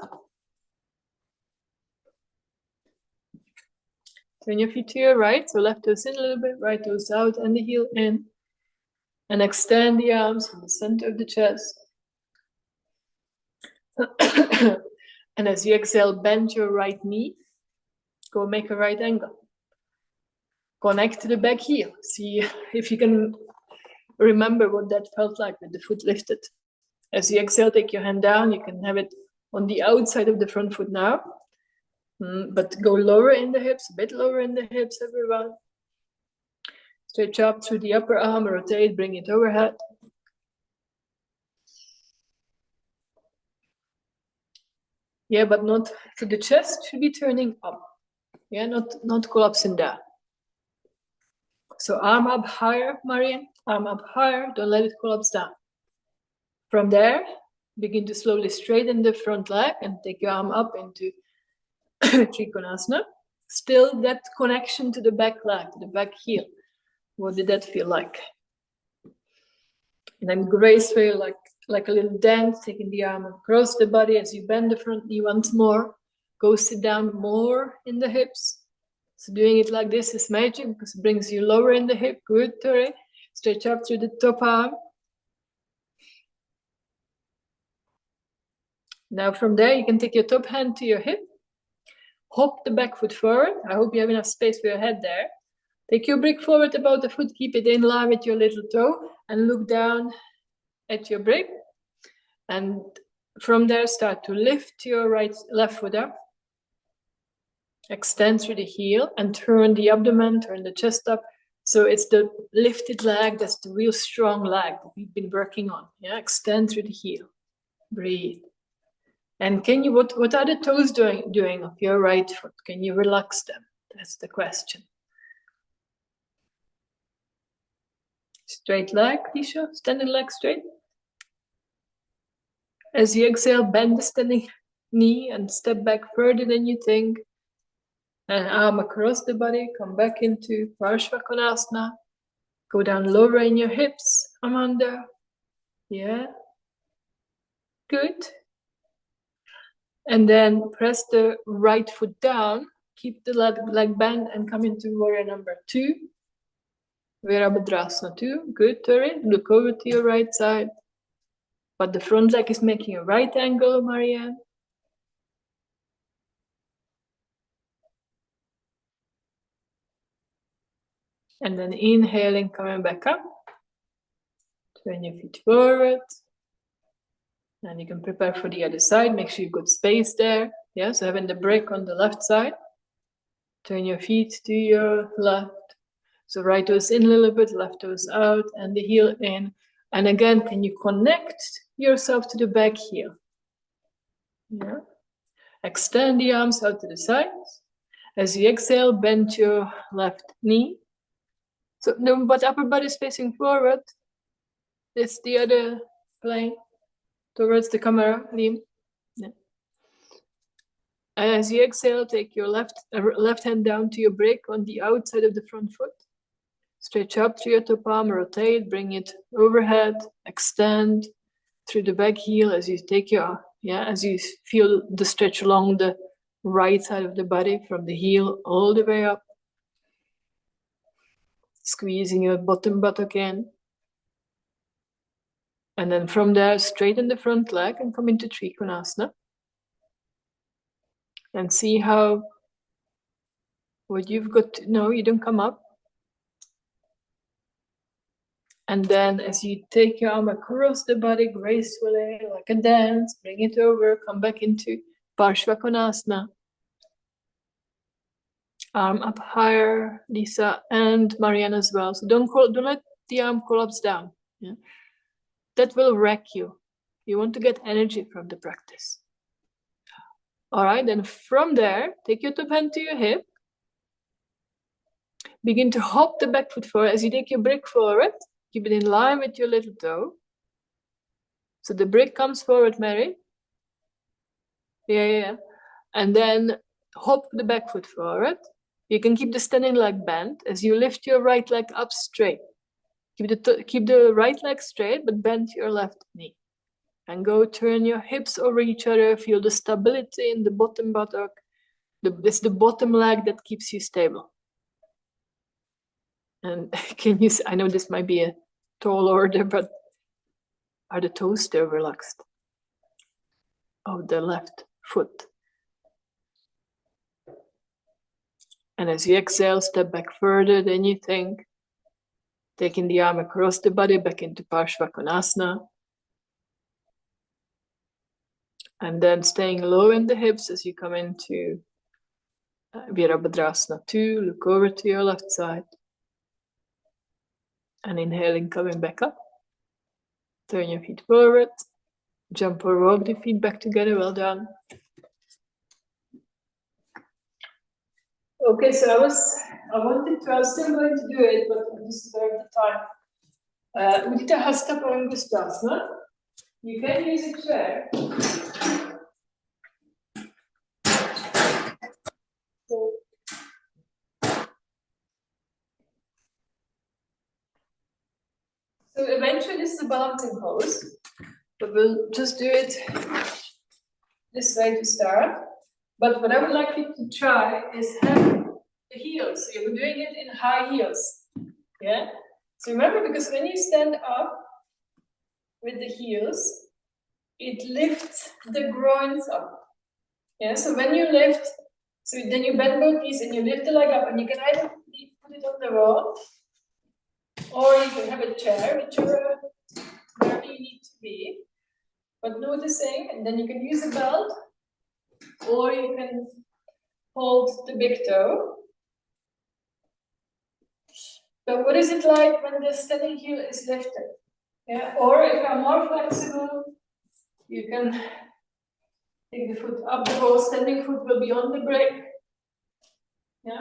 Turn your feet to your right, so left toes in a little bit, right toes out, and the heel in. And extend the arms from the center of the chest. And as you exhale, bend your right knee. Go make a right angle. Connect to the back heel. See if you can remember what that felt like with the foot lifted. As you exhale, take your hand down. You can have it on the outside of the front foot now. But go lower in the hips, a bit lower in the hips, everyone. Stretch up through the upper arm, rotate, bring it overhead. Yeah, but not, so the chest should be turning up. Yeah, not collapsing down. So arm up higher, Marian, arm up higher, don't let it collapse down. From there, begin to slowly straighten the front leg and take your arm up into Trikonasana. Still that connection to the back leg, to the back heel. What did that feel like? And then gracefully, like a little dance, taking the arm across the body as you bend the front knee once more. Go sit down more in the hips. So doing it like this is magic because it brings you lower in the hip. Good, Tori. Stretch up through the top arm. Now from there, you can take your top hand to your hip. Hop the back foot forward. I hope you have enough space for your head there. Take your brick forward about the foot. Keep it in line with your little toe. And look down at your brick. And from there, start to lift your left foot up. Extend through the heel and turn the abdomen, turn the chest up. So it's the lifted leg, that's the real strong leg that we've been working on. Yeah, extend through the heel. Breathe. And can you, what are the toes doing of your right foot? Can you relax them? That's the question. Straight leg, Disha, standing leg straight. As you exhale, bend the standing knee and step back further than you think. And arm across the body, come back into Parshvakonasana. Go down lower in your hips, Amanda. Yeah. Good. And then press the right foot down. Keep the leg bent and come into warrior number 2. Virabhadrasana 2. Good, Tori. Look over to your right side. But the front leg is making a right angle, Marianne. And then inhaling, coming back up. Turn your feet forward. And you can prepare for the other side. Make sure you've got space there. Yeah, so having the break on the left side. Turn your feet to your left. So right toes in a little bit, left toes out, and the heel in. And again, can you connect yourself to the back heel? Yeah. Extend the arms out to the sides. As you exhale, bend your left knee. So no, but upper body is facing forward. It's the other plane towards the camera, Liam. Yeah. As you exhale, take your left hand down to your break on the outside of the front foot. Stretch up through your top arm, rotate, bring it overhead, extend through the back heel as you take your, as you feel the stretch along the right side of the body from the heel all the way up. Squeezing your bottom buttock in. And then from there, straighten the front leg and come into Trikonasana. And see how, what you've got to, no, you don't come up. And then as you take your arm across the body gracefully, like a dance, bring it over, come back into Parshvakonasana. Arm up higher, Lisa and Marianne as well. So don't let the arm collapse down. Yeah? That will wreck you. You want to get energy from the practice. All right, then from there, take your top hand to your hip. Begin to hop the back foot forward. As you take your brick forward, keep it in line with your little toe. So the brick comes forward, Mary. Yeah. And then hop the back foot forward. You can keep the standing leg bent as you lift your right leg up straight. Keep the right leg straight, but bend your left knee. And go turn your hips over each other. Feel the stability in the bottom buttock. It's the bottom leg that keeps you stable. And can you, I know this might be a tall order, but are the toes still relaxed? Oh, the left foot. And as you exhale, step back further than you think. Taking the arm across the body back into Parshvakonasana. And then staying low in the hips as you come into Virabhadrasana 2. Look over to your left side. And inhaling, coming back up. Turn your feet forward. Jump or walk the feet back together. Well done. Okay, so I was still going to do it, but I just reserved the time. Udita Hasta Parangustasana. You can use a chair. So eventually this is a balancing pose, but we'll just do it this way to start. But what I would like you to try is have the heels. So you're doing it in high heels. Yeah? So remember, because when you stand up with the heels, it lifts the groins up. Yeah, so when you lift, so then you bend both knees and you lift the leg up, and you can either put it on the wall, or you can have a chair, whichever wherever you need to be. But noticing, and then you can use a belt, or you can hold the big toe. But what is it like when the standing heel is lifted? Yeah, or if you're more flexible, you can take the foot up. The whole standing foot will be on the brick. Yeah.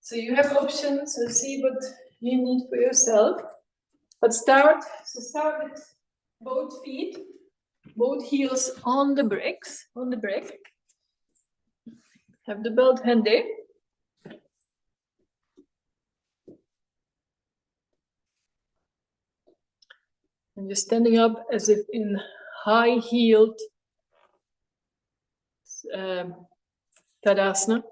So you have options, so see what you need for yourself. But start with both feet, both heels on the bricks, on the brick. Have the belt handy. And you're standing up as if in high-heeled Tadasana,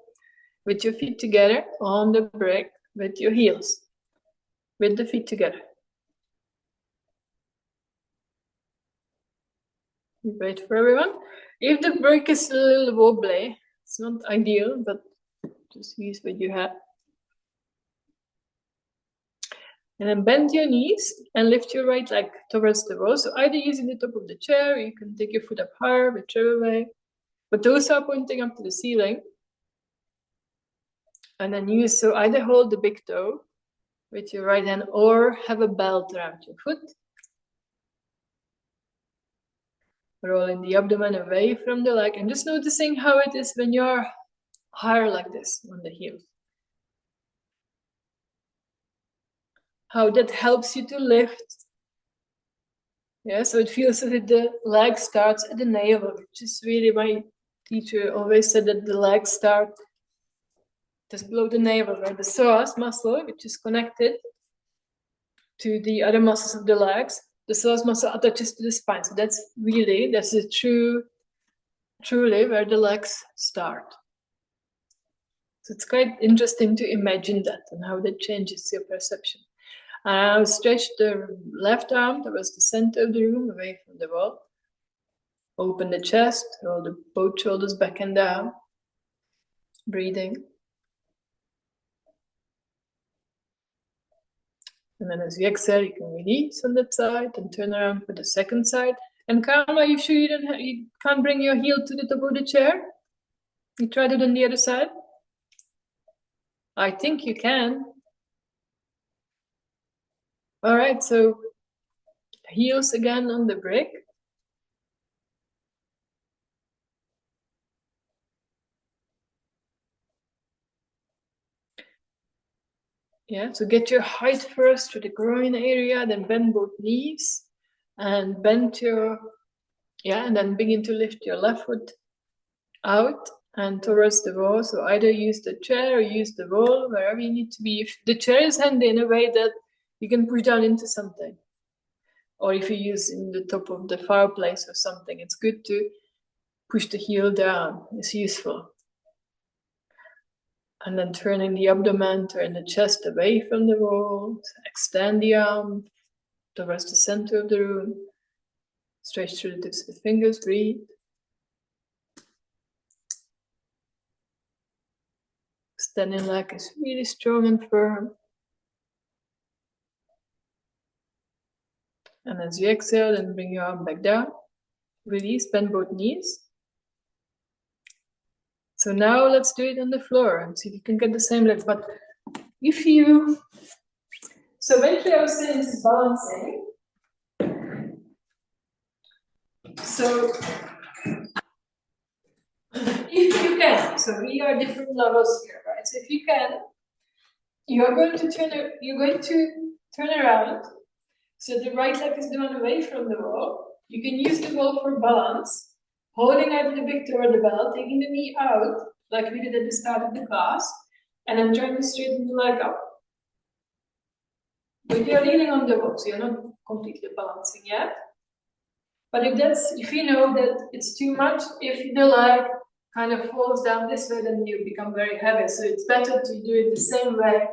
with your feet together on the brick, with your heels, with the feet together. You wait for everyone. If the brick is a little wobbly, it's not ideal, but just use what you have. And then bend your knees and lift your right leg towards the wall. So either using the top of the chair, or you can take your foot up higher, whichever way. But toes are pointing up to the ceiling. And then so either hold the big toe with your right hand, or have a belt around your foot. Rolling the abdomen away from the leg, and just noticing how it is when you're higher like this on the heels. How that helps you to lift. Yeah, so it feels as if the leg starts at the navel, which is really, my teacher always said that the legs start just below the navel, right? The psoas muscle, which is connected to the other muscles of the legs, the psoas muscle attaches to the spine. So that's a truly where the legs start. So it's quite interesting to imagine that and how that changes your perception. And I'll stretch the left arm towards the center of the room, away from the wall. Open the chest, roll both shoulders back and down. Breathing. And then as you exhale, you can release on that side and turn around for the second side. And Karma, are you sure you can't bring your heel to the top of the chair? You tried it on the other side? I think you can. All right, so heels again on the brick. Yeah, so get your height first to the groin area, then bend both knees and and then begin to lift your left foot out and towards the wall. So either use the chair or use the wall, wherever you need to be. If the chair is handy in a way that you can push down into something. or if you use in the top of the fireplace or something, it's good to push the heel down. It's useful. And then turning the abdomen, turn the chest away from the wall, extend the arm towards the center of the room, stretch through the tips of the fingers, breathe. Extending leg is really strong and firm. And as you exhale, then bring your arm back down. Release, bend both knees. So now let's do it on the floor and see if you can get the same lift. But if you, so eventually I was saying this is balancing. So if you can, so we are different levels here, right? So if you can, you're going to turn around. So the right leg is drawn away from the wall. You can use the wall for balance, holding out the big toe or the belt, taking the knee out, like we did at the start of the class, and then trying to straighten the leg up. But you're leaning on the wall, so you're not completely balancing yet. But if you know that it's too much, if the leg kind of falls down this way, then you become very heavy. So it's better to do it the same way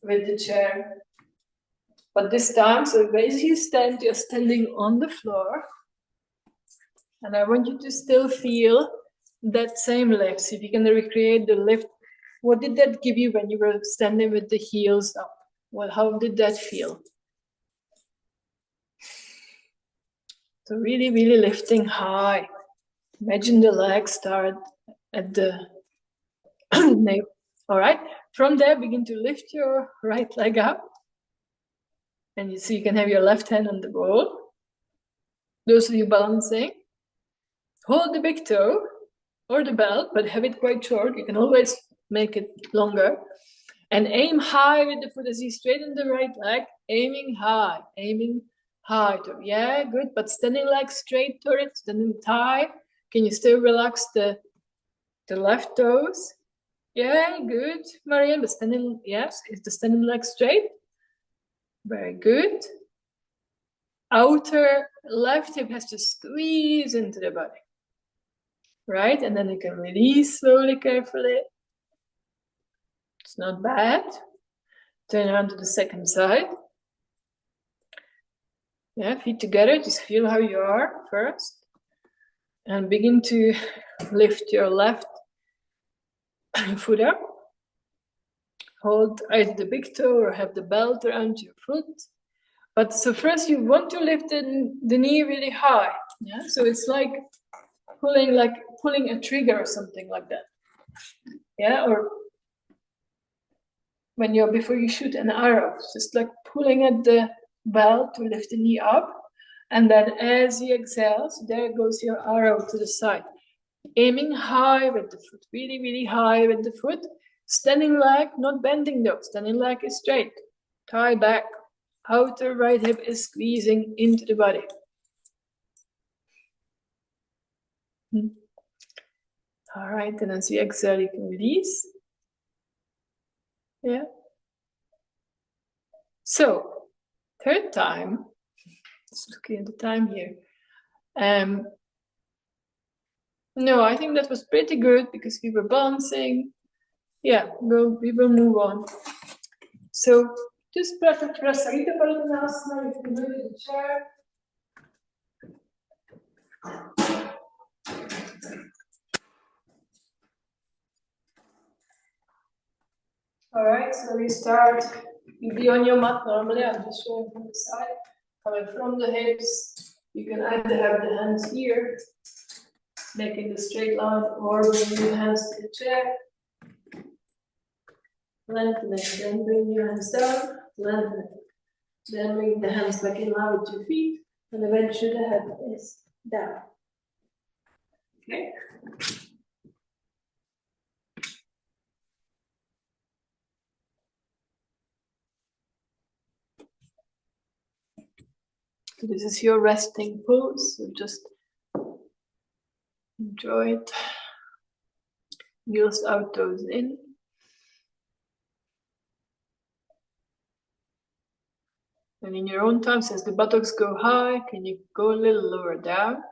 with the chair. But this time, so as you stand, you're standing on the floor. And I want you to still feel that same lift. See if you can recreate the lift. What did that give you when you were standing with the heels up? Well, how did that feel? So really, really lifting high. Imagine the legs start at the navel. All right. From there, begin to lift your right leg up. And you see you can have your left hand on the wall. Those of you balancing. Hold the big toe or the belt, but have it quite short. You can always make it longer. And aim high with the foot as you straighten the right leg. Aiming high. Yeah, good. But standing leg straight toward it, standing high. Can you still relax the left toes? Yeah, good, Marianne. But standing, yes, is the standing leg straight? Very good. Outer left hip has to squeeze into the body. Right? And then you can release slowly, carefully. It's not bad. Turn around to the second side. Yeah, feet together. Just feel how you are first. And begin to lift your left foot up. Hold either the big toe or have the belt around your foot. But so first you want to lift the knee really high. Yeah, so it's like pulling a trigger or something like that. Yeah, or when before you shoot an arrow, just like pulling at the belt to lift the knee up. And then as you exhale, so there goes your arrow to the side. Aiming high with the foot, really, really high with the foot. Standing leg, not bending though. Standing leg is straight. Thigh back. Outer right hip is squeezing into the body. All right, and as you exhale, you can release. Yeah. So, third time. Just looking at the time here. No, I think that was pretty good because we were balancing. Yeah, we will move on. So just press a little bit now if you move the chair. All right, so we start. You'll be on your mat normally. I'm just showing from the side. Coming from the hips. You can either have the hands here, making the straight line, or bring your hands to the chair. Lengthening, then bring your hands down, lengthening. Then bring the hands back in line with your feet, and eventually the head is down. Okay. So this is your resting pose, so just enjoy it. Heels out, toes in. And And in your own time, since the buttocks go high, can you go a little lower down?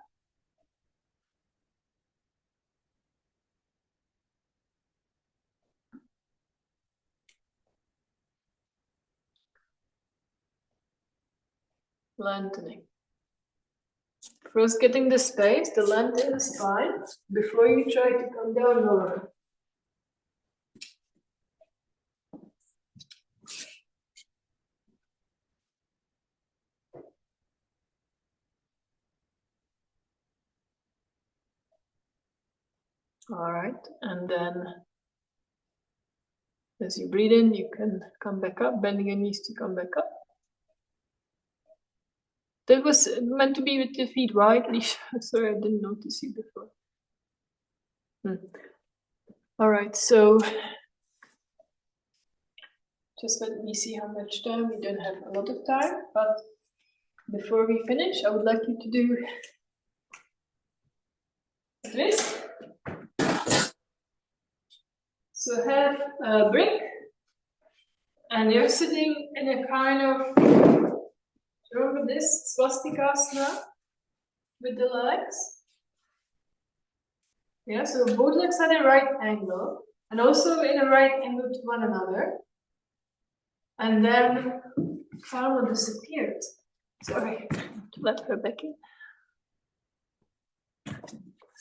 Lengthening. First getting the space, the length in the spine, before you try to come down lower. All right, and then as you breathe in, you can come back up, bending your knees to come back up. That was meant to be with the feet wide, Lisha. Sorry, I didn't notice you before. All right, so just let me see how much time. We don't have a lot of time, but before we finish, I would like you to do this. So have a brick, and you're sitting in a kind of, remember this swastikasana with the legs? Yeah, so both legs are in right angle, and also in a right angle to one another. And then Carla disappeared. Sorry, to let her back in.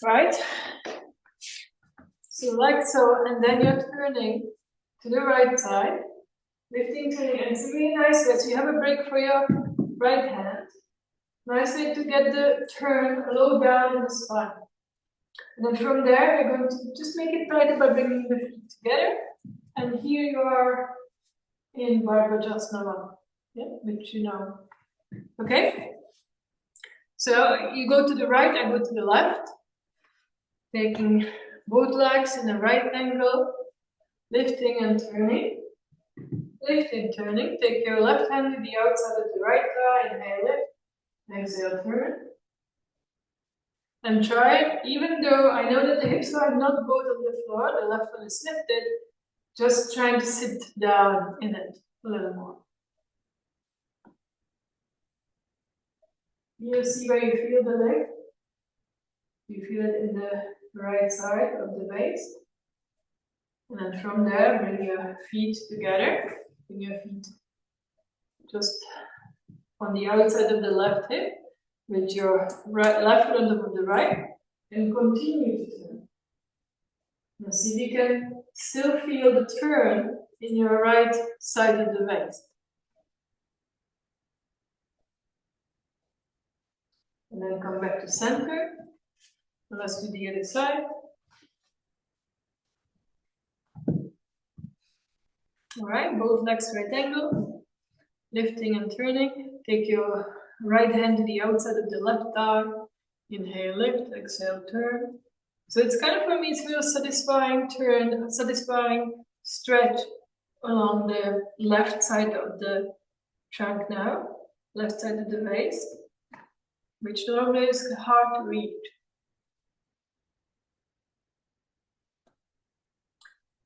Right? So like so, and then you're turning to the right side, lifting, turning, and it's really nice that you have a break for your right hand. Nice way to get the turn low down in the spine. And then from there, you're going to just make it tighter by bringing the feet together. And here you are in Vajrayasana 1, yeah, which you know. Okay? So you go to the right, I go to the left, taking both legs in the right angle, lifting and turning. Lifting, turning. Take your left hand to the outside of the right thigh, inhale, lift, exhale, turn. And try, even though I know that the hips are not both on the floor, the left one is lifted, just trying to sit down in it a little more. You see where you feel the leg? You feel it in the right side of the waist. And then from there, bring your feet together. Bring your feet just on the outside of the left hip, with your left foot on top of the right, and continue to turn. Now see if you can still feel the turn in your right side of the waist. And then come back to center. And let's do the other side. All right, both legs right angle. Lifting and turning. Take your right hand to the outside of the left thigh. Inhale, lift, exhale, turn. So it's kind of, for me, it's real satisfying turn, satisfying stretch along the left side of the trunk now, left side of the waist, which normally is hard to reach.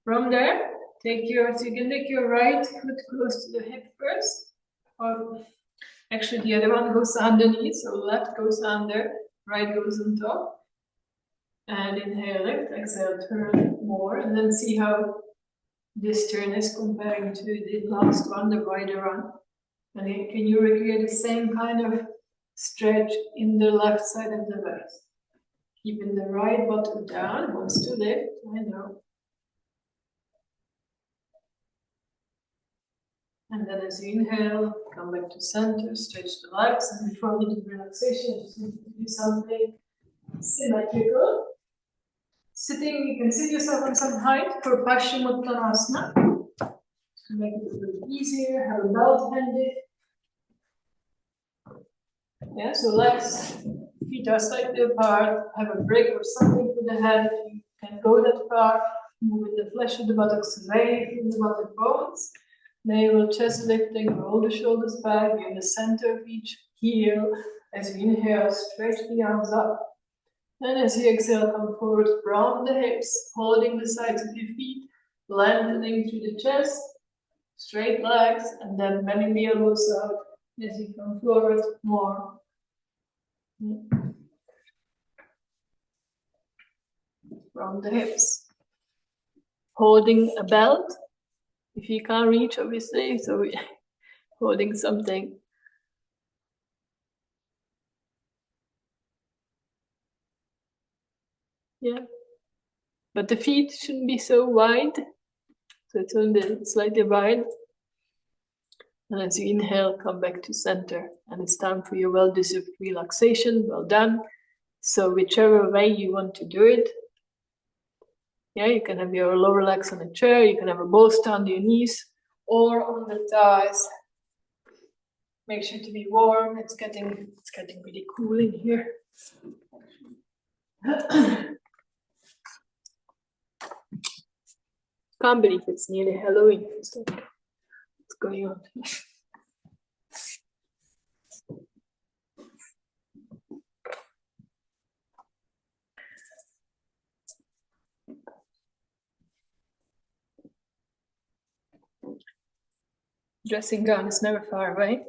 From there, so you can take your right foot close to the hip first, or actually the other one goes underneath, so left goes under, right goes on top. And inhale, lift, exhale, turn more, and then see how this turn is comparing to the last one, the wider one. And can you recreate the same kind of stretch in the left side of the waist? Keeping the right bottom down, wants to lift, I know. And then as you inhale, come back to center, stretch the legs, and before we do relaxation, just need to do something symmetrical. Sitting, you can sit yourself on some height for Paschimottanasana. To make it a little easier, have a belt handy. Yeah, so legs, feet are slightly apart, have a break or something for the head. You can go that far, moving the flesh of the buttocks away from the buttock bones. Navel, chest lifting, roll the shoulders back, you're in the center of each heel. As you inhale, stretch the arms up. And as you exhale, come forward, round the hips, holding the sides of your feet, lengthening through the chest, straight legs, and then bending the elbows out, as you come forward more. From the hips. Holding a belt, if you can't reach, obviously, so holding something. Yeah. But the feet shouldn't be so wide, so it's only slightly wide. And as you inhale, come back to center. And it's time for your well-deserved relaxation. Well done. So whichever way you want to do it. Yeah, you can have your lower legs on a chair, you can have a bolster under your knees or on the thighs. Make sure to be warm. It's getting really cool in here. Can't believe it's nearly Halloween. So what's going on? Dressing gown is never far away.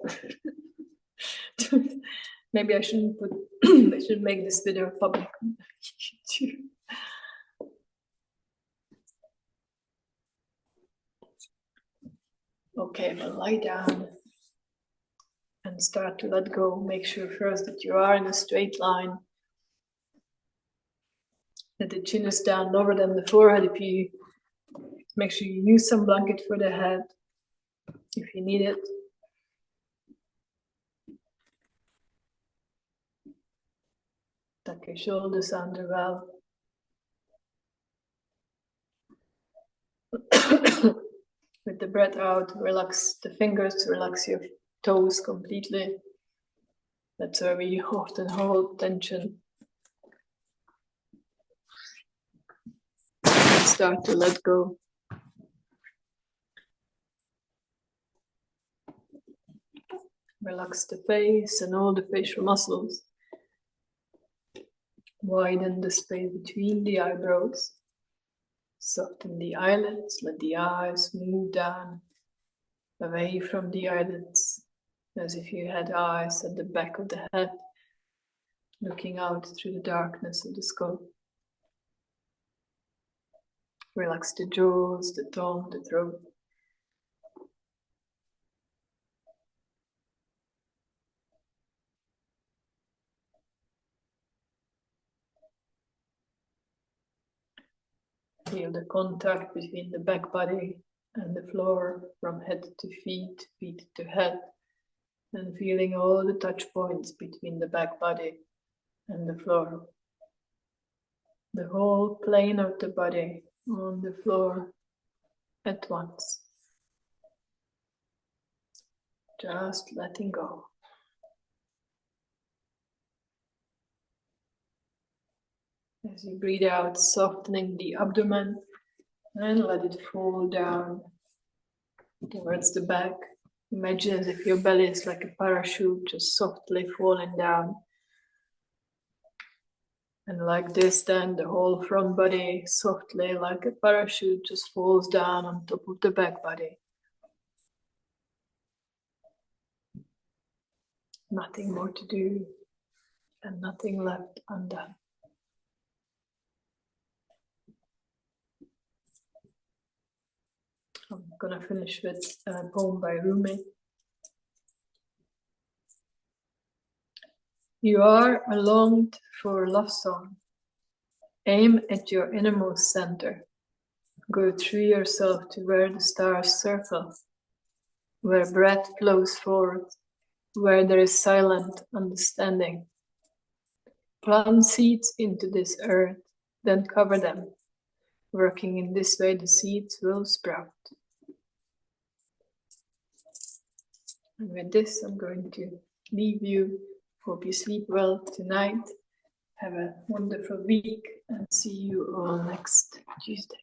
Maybe I shouldn't put. I should make this video public. Okay, well, lie down and start to let go. Make sure first that you are in a straight line. That the chin is down lower than the forehead. If you make sure you use some blanket for the head if you need it. Tuck your shoulders under well. With the breath out, relax the fingers, relax your toes completely. That's where we often hold tension. Start to let go. Relax the face and all the facial muscles. Widen the space between the eyebrows. Soften the eyelids, let the eyes move down, away from the eyelids, as if you had eyes at the back of the head, looking out through the darkness of the skull. Relax the jaws, the tongue, the throat. Feel the contact between the back body and the floor, from head to feet, feet to head, and feeling all the touch points between the back body and the floor. The whole plane of the body on the floor at once. Just letting go. As you breathe out, softening the abdomen and let it fall down towards the back. Imagine as if your belly is like a parachute, just softly falling down. And like this, then the whole front body softly, like a parachute, just falls down on top of the back body. Nothing more to do and nothing left undone. I'm gonna finish with a poem by Rumi. You are a longed for love song. Aim at your innermost center. Go through yourself to where the stars circle, where breath flows forward, where there is silent understanding. Plant seeds into this earth, then cover them. Working in this way, the seeds will sprout. And with this, I'm going to leave you. Hope you sleep well tonight. Have a wonderful week and see you all next Tuesday.